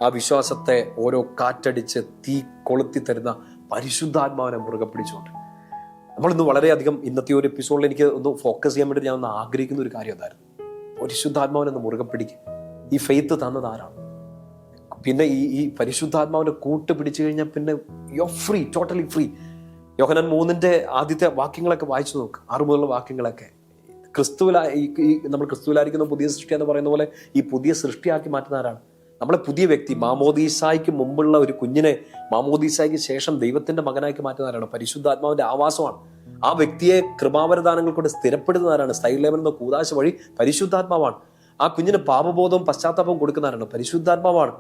ആ വിശ്വാസത്തെ ഓരോ കാറ്റടിച്ച് തീ കൊളുത്തി തരുന്ന പരിശുദ്ധാത്മാവിനെ മുറുകെ പിടിച്ചുകൊണ്ട്. നമ്മളിന്ന് വളരെയധികം ഇന്നത്തെ ഒരു എപ്പിസോഡിൽ എനിക്ക് ഒന്ന് ഫോക്കസ് ചെയ്യാൻ വേണ്ടി ഞാൻ ഒന്ന് ആഗ്രഹിക്കുന്ന ഒരു കാര്യം അതായിരുന്നു. പരിശുദ്ധാത്മാവിനെ ഒന്ന് മുറുകെ പിടിക്കുക. ഈ ഫെയ്ത്ത് തന്നത് ആരാണ്? പിന്നെ ഈ പരിശുദ്ധാത്മാവിനെ കൂട്ട് പിടിച്ചു കഴിഞ്ഞാൽ പിന്നെ you are free, totally free. Yohannan 3-ന്റെ ആദ്യത്തെ വാക്യങ്ങളൊക്കെ വായിച്ചു നോക്ക്. 6 മുതലുള്ള വാക്യങ്ങളൊക്കെ നമ്മൾ ക്രിസ്തുവിലായിരിക്കുന്ന പുതിയ സൃഷ്ടി എന്ന് പറയുന്ന പോലെ ഈ പുതിയ സൃഷ്ടിയാക്കി മാറ്റുന്ന ആരാണ്? നമ്മളെ പുതിയ വ്യക്തി. മാമോദീസായ്ക്ക് മുമ്പുള്ള ഒരു കുഞ്ഞിനെ മാമോദീസായ്ക്ക് ശേഷം ദൈവത്തിന്റെ മകനാക്കി മാറ്റുന്ന ആരാണ്? പരിശുദ്ധാത്മാവിന്റെ ആവാസമാണ്. ആ വ്യക്തിയെ കൃപാവരദാനങ്ങൾ കൊണ്ട് സ്ഥിരപ്പെടുത്തുന്നവരാണ്. സ്ഥൈര്യലേപനം എന്ന കൂദാശ വഴി പരിശുദ്ധാത്മാവാണ്. ആ കുഞ്ഞിന് പാപബോധവും പശ്ചാത്താപവും കൊടുക്കുന്നവരാണ് പരിശുദ്ധാത്മാവാണ്.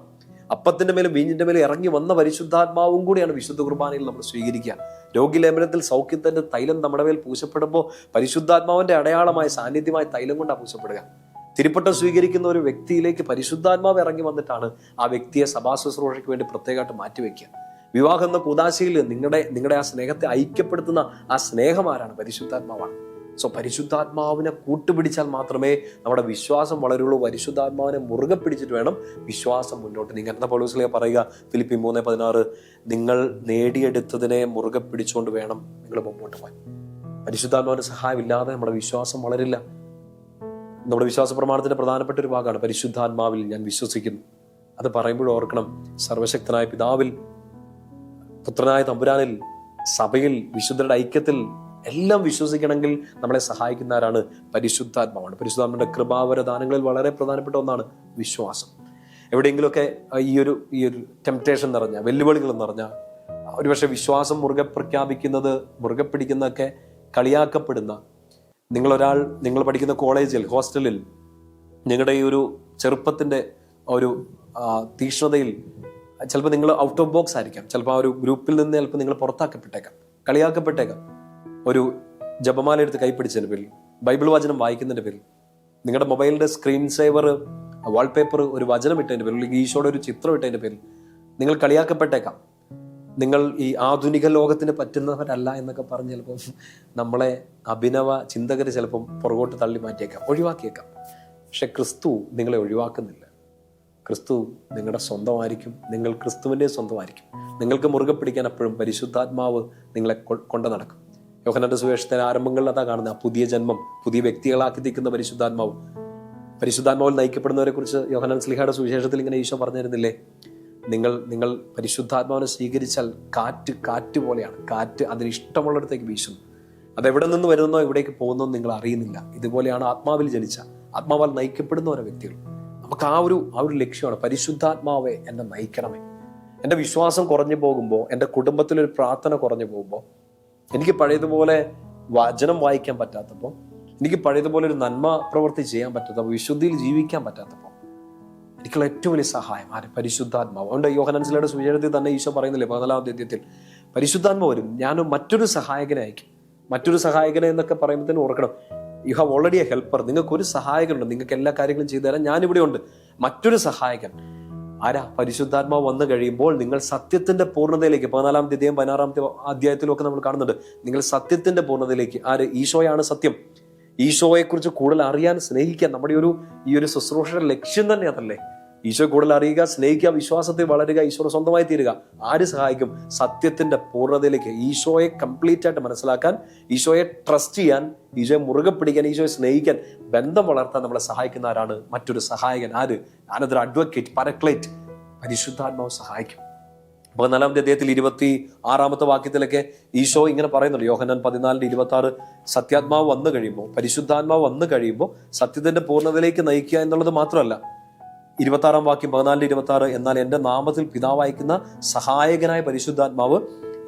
അപ്പത്തിന്റെ മേലും വീഞ്ഞിന്റെ മേലും ഇറങ്ങി വന്ന പരിശുദ്ധാത്മാവും കൂടിയാണ് വിശുദ്ധ കുർബാനയിൽ നമ്മൾ സ്വീകരിക്കുക. രോഗിലേപനത്തിൽ സൗഖ്യത്തിന്റെ തൈലം നമ്മുടെ മേൽ പൂശപ്പെടുമ്പോൾ പരിശുദ്ധാത്മാവിന്റെ അടയാളമായ സാന്നിധ്യമായ തൈലം കൊണ്ടാണ് പൂശപ്പെടുക. തിരുപ്പട്ടം സ്വീകരിക്കുന്ന ഒരു വ്യക്തിയിലേക്ക് പരിശുദ്ധാത്മാവ് ഇറങ്ങി വന്നിട്ടാണ് ആ വ്യക്തിയെ സഭാ ശുശ്രൂഷയ്ക്ക് വേണ്ടി പ്രത്യേകമായിട്ട് മാറ്റിവെക്കുക. വിവാഹം എന്ന കൂദാശയിൽ നിങ്ങളുടെ ആ സ്നേഹത്തെ ഐക്യപ്പെടുത്തുന്ന ആ സ്നേഹം ആരാണ്? പരിശുദ്ധാത്മാവാണ്. സോ പരിശുദ്ധാത്മാവിനെ കൂട്ടുപിടിച്ചാൽ മാത്രമേ നമ്മുടെ വിശ്വാസം വളരുള്ളൂ. പരിശുദ്ധാത്മാവിനെ മുറുകെ പിടിച്ചിട്ട് വേണം വിശ്വാസം മുന്നോട്ട് നീങ്ങാൻ. എന്താ പൗലോസ് പറയുക? ഫിലിപ്പി 3:16, നിങ്ങൾ നേടിയെടുത്തതിനെ മുറുകെ പിടിച്ചുകൊണ്ട് വേണം നിങ്ങൾ മുമ്പോട്ട് പോകാൻ. പരിശുദ്ധാത്മാവിന്റെ സഹായമില്ലാതെ നമ്മുടെ വിശ്വാസം വളരില്ല. നമ്മുടെ വിശ്വാസ പ്രമാണത്തിന്റെ പ്രധാനപ്പെട്ട ഒരു ഭാഗമാണ് പരിശുദ്ധാത്മാവിൽ ഞാൻ വിശ്വസിക്കുന്നു. അത് പറയുമ്പോൾ ഓർക്കണം, സർവശക്തനായ പിതാവിൽ, പുത്രനായ തമ്പുരാനിൽ, സഭയിൽ, വിശുദ്ധരുടെ ഐക്യത്തിൽ എല്ലാം വിശ്വസിക്കണമെങ്കിൽ നമ്മളെ സഹായിക്കുന്നവരാണ് പരിശുദ്ധാത്മാവാണ്. പരിശുദ്ധാത്മാവിന്റെ കൃപാവരദാനങ്ങളിൽ വളരെ പ്രധാനപ്പെട്ട ഒന്നാണ് വിശ്വാസം. എവിടെയെങ്കിലുമൊക്കെ ഈ ഒരു ടെംപ്റ്റേഷൻ നിറഞ്ഞ, വെല്ലുവിളികൾ നിറഞ്ഞ, ഒരുപക്ഷെ വിശ്വാസം മുറുകെ പ്രഖ്യാപിക്കുന്നത്, മുറുകെ പിടിക്കുന്നതൊക്കെ കളിയാക്കപ്പെടുന്ന, നിങ്ങൾ പഠിക്കുന്ന കോളേജിൽ, ഹോസ്റ്റലിൽ, നിങ്ങളുടെ ഈ ഒരു ചെറുപ്പത്തിന്റെ ഒരു തീക്ഷ്ണതയിൽ ചിലപ്പോൾ നിങ്ങൾ ഔട്ട് ഓഫ് ബോക്സ് ആയിരിക്കാം. ചിലപ്പോൾ ആ ഒരു ഗ്രൂപ്പിൽ നിന്ന് ചിലപ്പോൾ നിങ്ങൾ പുറത്താക്കപ്പെട്ടേക്കാം, കളിയാക്കപ്പെട്ടേക്കാം. ഒരു ജപമാല എടുത്ത് കൈപ്പിടിച്ചതിന്റെ പേരിൽ, ബൈബിൾ വചനം വായിക്കുന്നതിന്റെ പേരിൽ, നിങ്ങളുടെ മൊബൈലിന്റെ സ്ക്രീൻ സേവർ, വാൾപേപ്പർ ഒരു വചനം ഇട്ടതിന്റെ പേരിൽ, ഈശോയുടെ ഒരു ചിത്രം ഇട്ടതിന്റെ പേരിൽ നിങ്ങൾ കളിയാക്കപ്പെട്ടേക്കാം. നിങ്ങൾ ഈ ആധുനിക ലോകത്തിന് പറ്റുന്നവരല്ല എന്നൊക്കെ പറഞ്ഞ് ചിലപ്പം നമ്മളെ അഭിനവ ചിന്തകർ ചിലപ്പം പുറകോട്ട് തള്ളി മാറ്റിയേക്കാം, ഒഴിവാക്കിയേക്കാം. പക്ഷെ ക്രിസ്തു നിങ്ങളെ ഒഴിവാക്കുന്നില്ല. ക്രിസ്തു നിങ്ങളുടെ സ്വന്തമായിരിക്കും. നിങ്ങൾ ക്രിസ്തുവിൻ്റെ സ്വന്തമായിരിക്കും. നിങ്ങൾക്ക് മുറുകെ പിടിക്കാൻ എപ്പോഴും പരിശുദ്ധാത്മാവ് നിങ്ങളെ കൊണ്ട് നടക്കും. യോഹന്നാന്റെ സുവിശേഷത്തിന്റെ ആരംഭങ്ങളിൽ അതാ കാണുന്നത്. ആ പുതിയ ജന്മം, പുതിയ വ്യക്തികളാക്കി തീർക്കുന്ന പരിശുദ്ധാത്മാവ്. പരിശുദ്ധാത്മാവിൽ നയിക്കപ്പെടുന്നവരെ കുറിച്ച് യോഹന്നാൻ ശ്ലീഹയുടെ സുവിശേഷത്തിൽ ഇങ്ങനെ ഈശോ പറഞ്ഞിരുന്നില്ലേ? നിങ്ങൾ പരിശുദ്ധാത്മാവിനെ സ്വീകരിച്ചാൽ കാറ്റ് പോലെയാണ്. കാറ്റ് അതിന് ഇഷ്ടമുള്ളിടത്തേക്ക് വീശുന്നു. അതെവിടെ നിന്ന് വരുന്നോ എവിടേക്ക് പോകുന്നോ നിങ്ങൾ അറിയുന്നില്ല. ഇതുപോലെയാണ് ആത്മാവിൽ ജനിച്ച, ആത്മാവാൽ നയിക്കപ്പെടുന്ന ഓരോ വ്യക്തികൾ. നമുക്ക് ആ ഒരു ലക്ഷ്യമാണ്, പരിശുദ്ധാത്മാവെ എന്നെ നയിക്കണമേ. എൻ്റെ വിശ്വാസം കുറഞ്ഞു പോകുമ്പോൾ, എൻ്റെ കുടുംബത്തിലൊരു പ്രാർത്ഥന കുറഞ്ഞു പോകുമ്പോൾ, എനിക്ക് പഴയതുപോലെ വചനം വായിക്കാൻ പറ്റാത്തപ്പോൾ, എനിക്ക് പഴയതുപോലെ ഒരു നന്മ പ്രവൃത്തി ചെയ്യാൻ പറ്റാത്തപ്പോൾ, വിശുദ്ധിയിൽ ജീവിക്കാൻ പറ്റാത്തപ്പോൾ, എനിക്കുള്ള ഏറ്റവും വലിയ സഹായം ആര്? പരിശുദ്ധാത്മാവ്. അതുകൊണ്ട് യോഹന്നാൻ ശ്ലീഹയുടെ സുവിശേഷത്തിൽ തന്നെ ഈശോ പറയുന്നില്ലേ 14-ാം അധ്യായത്തിൽ, പരിശുദ്ധാത്മാവ് വരും, ഞാൻ മറ്റൊരു സഹായകനെ അയക്കും. മറ്റൊരു സഹായകനെ എന്നൊക്കെ പറയുമ്പോഴത്തേനും ഓർക്കണം, you have already A helper. നിങ്ങൾക്കൊരു സഹായകനുണ്ട്, നിങ്ങൾക്ക് എല്ലാ കാര്യങ്ങളും ചെയ്തു തരാൻ ഞാനിവിടെ ഉണ്ട്. മറ്റൊരു സഹായകൻ ആരാ? പരിശുദ്ധാത്മാവ് വന്നു കഴിയുമ്പോൾ നിങ്ങൾ സത്യത്തിന്റെ പൂർണ്ണതയിലേക്ക്, 14-ാം അധ്യായം 16-ാമത്തെ അധ്യായത്തിലൊക്കെ നമ്മൾ കാണുന്നുണ്ട്, നിങ്ങൾ സത്യത്തിന്റെ പൂർണ്ണതയിലേക്ക്. ആര്? ഈശോയാണ് സത്യം. ഈശോയെക്കുറിച്ച് കൂടുതൽ അറിയാൻ, സ്നേഹിക്കാൻ, നമ്മുടെ ഈ ഒരു ശുശ്രൂഷയുടെ ലക്ഷ്യം തന്നെ അതല്ലേ? ഈശോയെ കൂടുതൽ അറിയുക, സ്നേഹിക്കുക, വിശ്വാസത്തിൽ വളരുക, ഈശോയുടെ സ്വന്തമായി തീരുക. ആര് സഹായിക്കും? സത്യത്തിന്റെ പൂർണ്ണതയിലേക്ക്, ഈശോയെ കംപ്ലീറ്റ് ആയിട്ട് മനസ്സിലാക്കാൻ, ഈശോയെ ട്രസ്റ്റ് ചെയ്യാൻ, ഈശോയെ മുറുകെ പിടിക്കാൻ, ഈശോയെ സ്നേഹിക്കാൻ, ബന്ധം വളർത്താൻ നമ്മളെ സഹായിക്കുന്ന ആരാണ്? മറ്റൊരു സഹായകൻ. ആര്? Another advocate, paraclete. പരിശുദ്ധാത്മാവ് സഹായിക്കും. 14-ാമത്തെ അധ്യായത്തിൽ 26-ാമത്തെ വാക്യത്തിലൊക്കെ ഈശോ ഇങ്ങനെ പറയുന്നുണ്ട്, യോഹന്നാൻ 14:26, സത്യാത്മാവ് വന്നു കഴിയുമ്പോൾ, പരിശുദ്ധാത്മാവ് വന്നു കഴിയുമ്പോൾ സത്യത്തിന്റെ പൂർണ്ണതയിലേക്ക് നയിക്കുക എന്നുള്ളത് മാത്രമല്ല, 26-ാം വാക്യം 14-26, എന്നാൽ എൻ്റെ നാമത്തിൽ പിതാവ് അയക്കുന്ന സഹായകനായ പരിശുദ്ധാത്മാവ്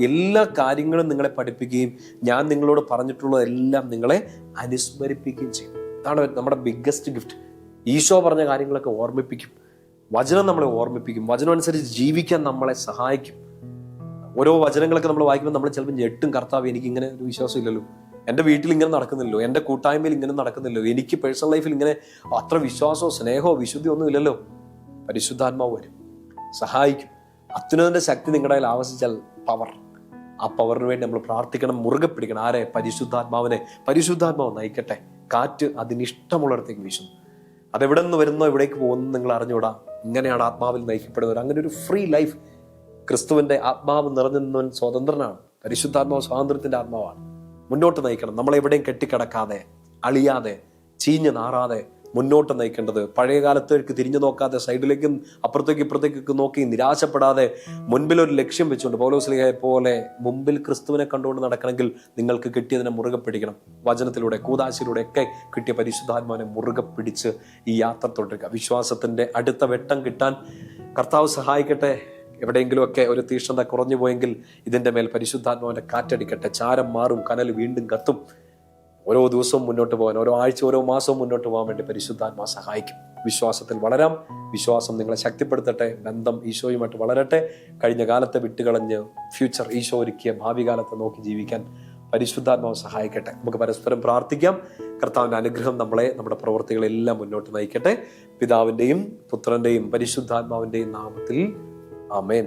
എല്ലാ കാര്യങ്ങളും നിങ്ങളെ പഠിപ്പിക്കുകയും ഞാൻ നിങ്ങളോട് പറഞ്ഞിട്ടുള്ളതെല്ലാം നിങ്ങളെ അനുസ്മരിപ്പിക്കുകയും ചെയ്യും. ഇതാണ് നമ്മുടെ ബിഗ്ഗസ്റ്റ് ഗിഫ്റ്റ്. ഈശോ പറഞ്ഞ കാര്യങ്ങളൊക്കെ ഓർമ്മിപ്പിക്കും. വചനം നമ്മളെ ഓർമ്മിപ്പിക്കും. വചനം അനുസരിച്ച് ജീവിക്കാൻ നമ്മളെ സഹായിക്കും. ഓരോ വചനങ്ങളൊക്കെ നമ്മൾ വായിക്കുമ്പോൾ നമ്മൾ ചിലപ്പോൾ ഞെട്ടും, കർത്താവ് എനിക്ക് ഇങ്ങനെ ഒരു വിശ്വാസം ഇല്ലല്ലോ, എൻ്റെ വീട്ടിൽ ഇങ്ങനെ നടക്കുന്നില്ലല്ലോ, എൻ്റെ കൂട്ടായ്മയിൽ ഇങ്ങനെ നടക്കുന്നില്ലല്ലോ, എനിക്ക് പേഴ്സണൽ ലൈഫിൽ ഇങ്ങനെ അത്ര വിശ്വാസമോ സ്നേഹമോ വിശുദ്ധിയോ ഒന്നും ഇല്ലല്ലോ. പരിശുദ്ധാത്മാവ് വരും, സഹായിക്കും. അത്യുന്നതന്റെ ശക്തി നിങ്ങളുടെ കയ്യിൽ ആവശ്യിച്ചാൽ പവർ, ആ പവറിന് വേണ്ടി നമ്മൾ പ്രാർത്ഥിക്കണം, മുറുകെ പിടിക്കണം. ആരെ? പരിശുദ്ധാത്മാവിനെ. പരിശുദ്ധാത്മാവ് നയിക്കട്ടെ. കാറ്റ് അതിനിഷ്ടമുള്ളിടത്തേക്ക് വീശുന്നു. അതെവിടെ നിന്ന് വരുന്നോ എവിടേക്ക് പോകുന്നു നിങ്ങൾ അറിഞ്ഞുകൂടാ. ഇങ്ങനെയാണ് ആത്മാവിൽ നയിക്കപ്പെടുന്നവർ. അങ്ങനെ ഒരു ഫ്രീ ലൈഫ്, ക്രിസ്തുവിന്റെ ആത്മാവ് നിറഞ്ഞു നിന്നവൻ സ്വതന്ത്രനാണ്. പരിശുദ്ധാത്മാവ് സ്വാതന്ത്ര്യത്തിന്റെ ആത്മാവാണ്. മുന്നോട്ട് നയിക്കണം. നമ്മളെവിടെയും കെട്ടിക്കിടക്കാതെ, അളിയാതെ, ചീഞ്ഞ് നാറാതെ മുന്നോട്ട് നയിക്കേണ്ടത്. പഴയ കാലത്തേക്ക് തിരിഞ്ഞു നോക്കാതെ, സൈഡിലേക്കും അപ്പുറത്തേക്ക് ഇപ്പുറത്തേക്കൊക്കെ നോക്കി നിരാശപ്പെടാതെ മുൻപിലൊരു ലക്ഷ്യം വെച്ചുകൊണ്ട്, പൗലോസ് ശ്ലീഹയെ പോലെ മുമ്പിൽ ക്രിസ്തുവിനെ കണ്ടുകൊണ്ട് നടക്കണമെങ്കിൽ നിങ്ങൾക്ക് കിട്ടിയതിനെ മുറുകെ പിടിക്കണം. വചനത്തിലൂടെ, കൂദാശയിലൂടെ ഒക്കെ കിട്ടിയ പരിശുദ്ധാത്മാവിനെ മുറുകെ പിടിച്ച് ഈ യാത്ര തുടരുക. വിശ്വാസത്തിന്റെ അടുത്ത വെട്ടം കിട്ടാൻ കർത്താവ് സഹായിക്കട്ടെ. എവിടെയെങ്കിലുമൊക്കെ ഒരു തീഷ്ണത കുറഞ്ഞു പോയെങ്കിൽ ഇതിൻ്റെ മേൽ പരിശുദ്ധാത്മാവിൻ്റെ കാറ്റടിക്കട്ടെ. ചാരം മാറും, കനൽ വീണ്ടും കത്തും. ഓരോ ദിവസവും മുന്നോട്ട് പോകാൻ, ഓരോ ആഴ്ച, ഓരോ മാസവും മുന്നോട്ട് പോകാൻ വേണ്ടി പരിശുദ്ധാത്മാ സഹായിക്കും. വിശ്വാസത്തിൽ വളരാം. വിശ്വാസം നിങ്ങളെ ശക്തിപ്പെടുത്തട്ടെ. ബന്ധം ഈശോയുമായിട്ട് വളരട്ടെ. കഴിഞ്ഞ കാലത്തെ വിട്ടുകളഞ്ഞ് ഫ്യൂച്ചർ ഈശോ ഒരുക്കിയ ഭാവി കാലത്തെ നോക്കി ജീവിക്കാൻ പരിശുദ്ധാത്മാവ് സഹായിക്കട്ടെ. നമുക്ക് പരസ്പരം പ്രാർത്ഥിക്കാം. കർത്താവിൻ്റെ അനുഗ്രഹം നമ്മളെ, നമ്മുടെ പ്രവൃത്തികളെല്ലാം മുന്നോട്ട് നയിക്കട്ടെ. പിതാവിൻ്റെയും പുത്രൻ്റെയും പരിശുദ്ധാത്മാവിൻ്റെയും നാമത്തിൽ ആമേൻ.